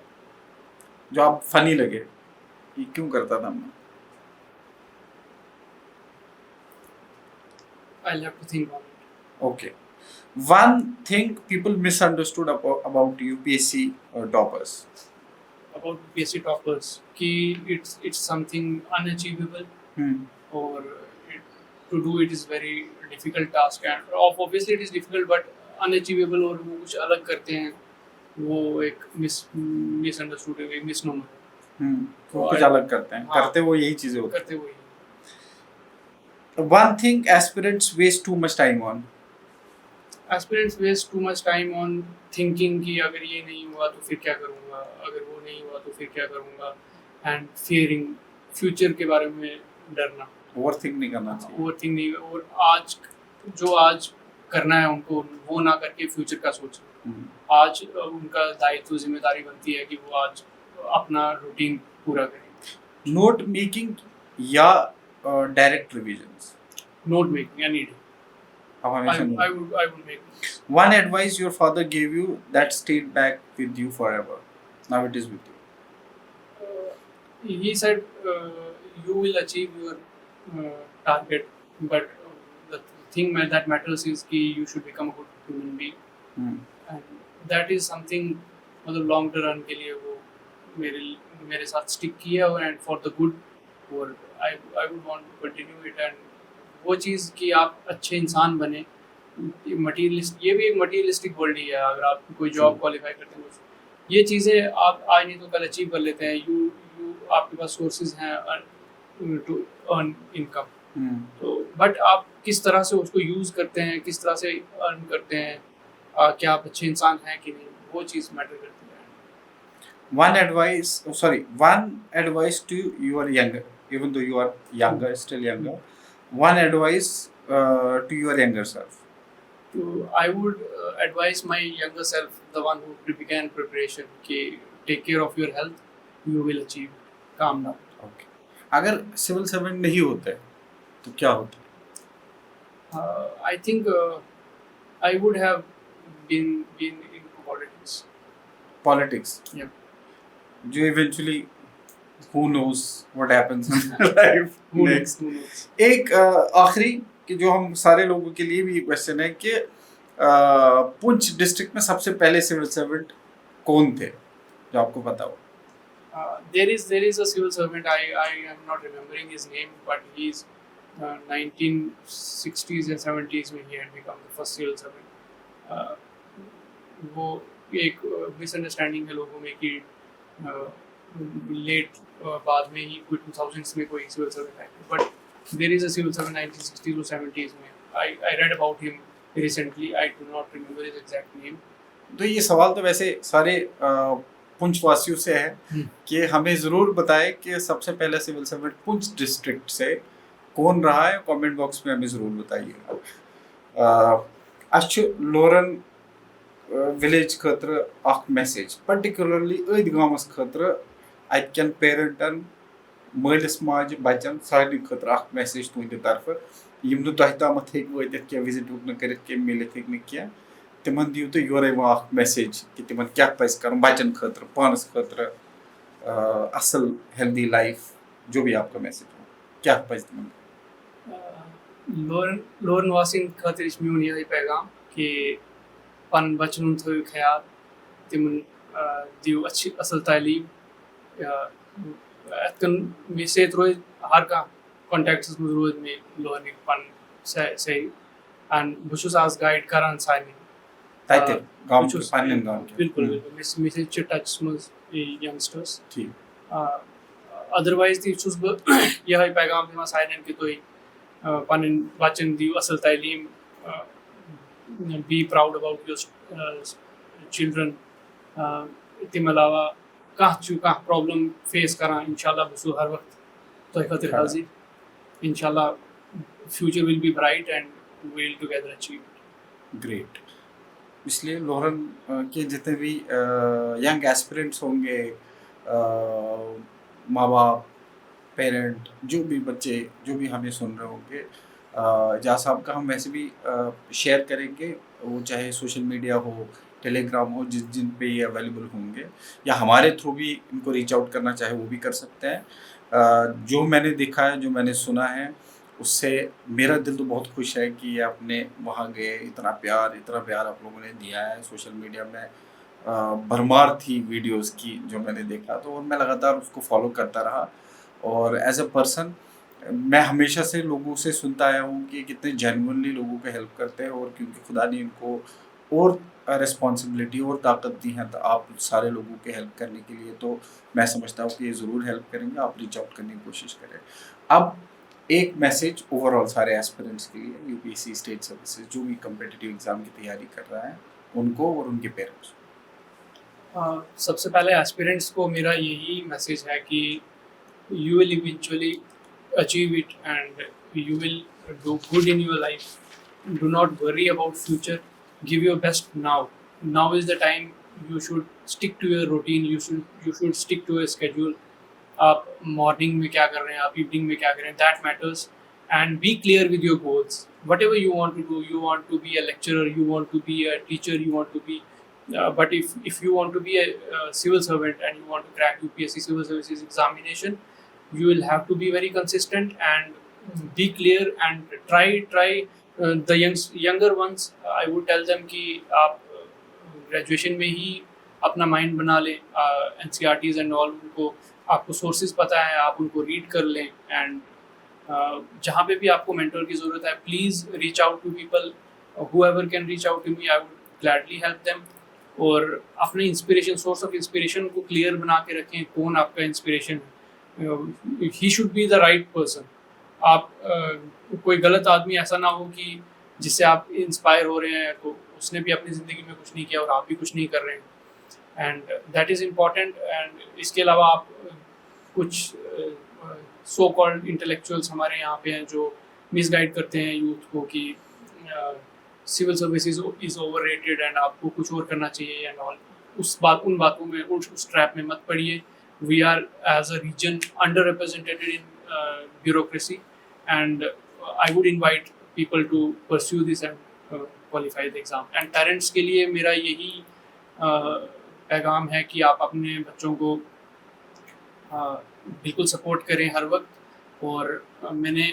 जो आप फनी लगे, ये क्यों करता था मैं? I'll have to think on it. Okay. One thing people misunderstood about UPSC toppers. About PSC toppers, कि it's something unachievable or to do it is very difficult task and obviously it is difficult but unachievable और वो कुछ अलग करते हैं, वो एक misunderstood है, एक misnomer है। वो कुछ अलग करते हैं, करते वो यही चीजें होती हैं। करते वही। One thing aspirants waste too much time on. Aspirants waste too much time on thinking कि अगर ये नहीं हुआ तो फिर क्या करूँगा, अगर वो नहीं हुआ तो फिर क्या करूँगा, and fearing future के बारे में डरना। ओवरथिंक नहीं करना चाहिए। ओवरथिंक नहीं, और आज करना है उनको वो ना करके फ्यूचर का सोचना। आज उनका दायित्व जिम्मेदारी बनती है कि वो आज अपना रूटीन पूरा करें। नोट मेकिंग या direct revisions? Note making any day. I would make notes. One advice your father gave you that stayed back with you forever. Now it is with you. He said you will achieve your target, but the thing that matters is कि you should become a good human being. And that is something मतलब long term के लिए वो मेरे साथ stick किया and for the good, और I would want to continue it। and वो चीज़ कि आप अच्छे इंसान बने, मटीरियलिस्ट, ये भी एक मटीरियलिस्टिक वर्ल्ड ही है। अगर आप कोई जॉब क्वालिफाई करते हैं, ये चीज़ें आप आज नहीं तो कल अचीव कर लेते हैं। यू आपके पास सोर्सेज हैं टू अर्न इनकम, तो बट आप किस तरह से उसको यूज़ करते हैं, किस तरह से अर्न करते हैं, क्या आप अच्छे इंसान हैं कि नहीं, वो चीज़ मैटर करती है। One advice to your younger, even though you are younger, still younger. One advice to your younger self. I would advise my younger self, the one who began preparation, कि take care of your health, you will achieve. Calm down. Okay. अगर civil servant नहीं होते तो क्या होता? I think I would have been in politics. Politics. Yeah. जो eventually who knows what happens in life next. Who knows? एक आखिरी कि जो हम सारे लोगों के लिए भी क्वेश्चन है कि पुंछ डिस्ट्रिक्ट में सबसे पहले सिविल सर्वेंट कौन थे जो आपको पता हो? There is a civil servant. I am not remembering his name, but he's 1960s and 70s में he had become the first civil servant. वो एक मिसअंडरस्टैंडिंग है लोगों में कि लेट बाद में ही कोई 2000s में कोई सिविल सर्वेंट आए, but there is a civil servant 1960s और 70s में। I read about him recently. I do not remember his exact name. तो ये सवाल तो वैसे सारे पुंछ वासियों से है कि हमें ज़रूर बताएं कि सबसे पहले सिविल सर्वेंट पुंछ डिस्ट्रिक्ट से कौन रहा है, कमेंट बॉक्स में हमें ज़रूर बताइएगा। अच्छे लोरन विलेज खतर अख मैसेज पर्टिकुलरली अद गामस खतर अत कन पेरेंटन मलिस माज बचन सारे खतर अख मैसेज तुंद तरफ यम नु तह तम वत क्या विजिट हेक कर मिलत हेक क्या तिमन दियो तो योरे अख मैसेज कि तिमन क्या पज कर बचन खतर पानस खतर असल हेल्दी लाइफ जो भी आपका मैसेज हो क्या पजमन लोरन वासिन खातिर म्यून यही पैगाम कि पन बचन थो ख्याल तिमन दिव अच्छी असल तालीम अतकन मे सेहत रोज हर कह कॉन्टेक्ट्स मज रोज मे लोहन पन सही एंड बहुत आज गाइड करान सानी ताकि गांव के पानी गांव के बिल्कुल बिल्कुल मे से टच मज यंगस्टर्स ठीक अदरवाइज ती यह पैगाम दिवान साइन कि तुम पन बचन दिव असल तालीम be proud about your children तम अलावा कह प्रॉब्लम फेस करा इंशाल्लाह बसू हर वक्त तो खातिर हाजिर इंशाल्लाह future will be bright and we will together achieve great इसलिए लोहरन के जितने भी यंग एस्पिरेंट्स होंगे माँ बाप पेरेंट जो भी बच्चे जो भी हमें सुन रहे होंगे जा साहब का हम वैसे भी शेयर करेंगे वो चाहे सोशल मीडिया हो टेलीग्राम हो जिन पे ये अवेलेबल होंगे या हमारे थ्रू भी इनको रीच आउट करना चाहे वो भी कर सकते हैं जो मैंने देखा है जो मैंने सुना है उससे मेरा दिल तो बहुत खुश है कि आपने वहाँ गए इतना प्यार आप लोगों ने दिया है सोशल मीडिया में भरमार थी वीडियोस की जो मैंने देखा तो मैं लगातार उसको फॉलो करता रहा और एज अ पर्सन मैं हमेशा से लोगों से सुनता आया हूँ कि कितने जेन्युइनली लोगों को हेल्प करते हैं और क्योंकि खुदा ने इनको और रिस्पॉन्सिबिलिटी और ताकत दी है तो आप सारे लोगों के हेल्प करने के लिए तो मैं समझता हूँ कि ये ज़रूर हेल्प करेंगे आप रीच आउट करने की कोशिश करें अब एक मैसेज ओवरऑल सारे एस्पिरेंट्स के लिए यूपीएससी स्टेट सर्विसेज जो भी कम्पिटिटिव एग्ज़ाम की तैयारी कर रहा है उनको और उनके पेरेंट्स सबसे पहले एस्पिरेंट्स को मेरा यही मैसेज है कि you will eventually achieve it and you will do good in your life. Do not worry about future. Give your best now. Now is the time you should stick to your routine. You should stick to a schedule. आप morning में क्या कर रहे हैं आप evening में क्या कर रहे हैं that matters and be clear with your goals. Whatever you want to do, you want to be a lecturer, you want to be a teacher, you want to be but if you want to be a civil servant and you want to crack UPSC civil services examination, you will have to be very consistent and be clear and try the younger ones I would tell them कि आप graduation में ही अपना mind बना लें NCERTs and all उनको आपको sources पता है आप उनको read कर लें and जहाँ पे भी आपको mentor की ज़रूरत है please reach out to people whoever can reach out to me I would gladly help them और अपने इंस्पिरेशन सोर्स ऑफ इंस्पिरेशन को क्लियर बना के रखें कौन आपका इंस्पिरेशन है he should be the right person आप कोई गलत आदमी ऐसा ना हो कि जिससे आप इंस्पायर हो रहे हैं तो उसने भी अपनी ज़िंदगी में कुछ नहीं किया और आप भी कुछ नहीं कर रहे हैं and that is important and इसके अलावा आप कुछ सो कॉल्ड इंटेलेक्चुअल्स हमारे यहाँ पे हैं जो मिसगाइड करते हैं यूथ को कि civil services is overrated and आपको कुछ और करना चाहिए एंड ऑल उन बातों में उस ट्रैप में मत पड़िए we are as a region underrepresented in bureaucracy and I would invite people to pursue this and qualify the exam and parents के लिए मेरा यही पैगाम है कि आप अपने बच्चों को बिल्कुल सपोर्ट करें हर वक्त और मैंने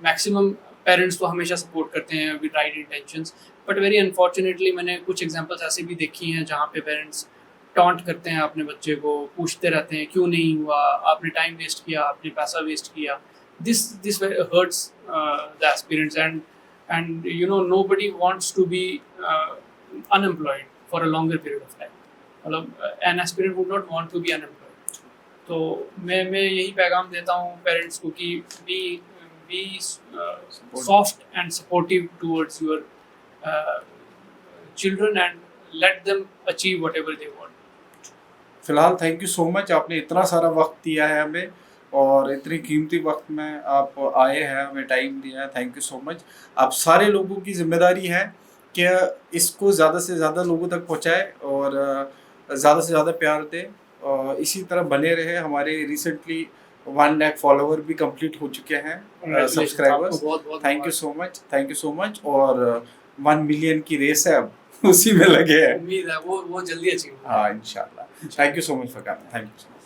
मैक्सिमम पेरेंट्स तो हमेशा सपोर्ट करते हैं with right intentions but very unfortunately मैंने कुछ एग्जांपल्स ऐसे भी देखी हैं जहाँ पे पेरेंट्स टॉन्ट करते हैं अपने बच्चे को पूछते रहते हैं क्यों नहीं हुआ आपने टाइम वेस्ट किया आपने पैसा वेस्ट किया this hurts the aspirants and you know nobody wants to be unemployed for a longer period of time मतलब an aspirant would not want to be unemployed तो मैं यही पैगाम देता हूँ पेरेंट्स को कि be soft and supportive towards your children and let them achieve whatever they want फिलहाल थैंक यू सो मच आपने इतना सारा वक्त दिया है हमें और इतनी कीमती वक्त में आप आए हैं हमें टाइम दिया है थैंक यू सो मच आप सारे लोगों की जिम्मेदारी है कि इसको ज़्यादा से ज़्यादा लोगों तक पहुँचाए और ज़्यादा से ज़्यादा प्यार दें और इसी तरह बने रहे हमारे रिसेंटली 1 लाख फॉलोवर भी कंप्लीट हो चुके हैं subscribers thank you so much और 1 मिलियन की रेस है अब उसी में लगे हैं उम्मीद है वो जल्दी अचीव हाँ इंशाल्लाह thank you so much for coming thank you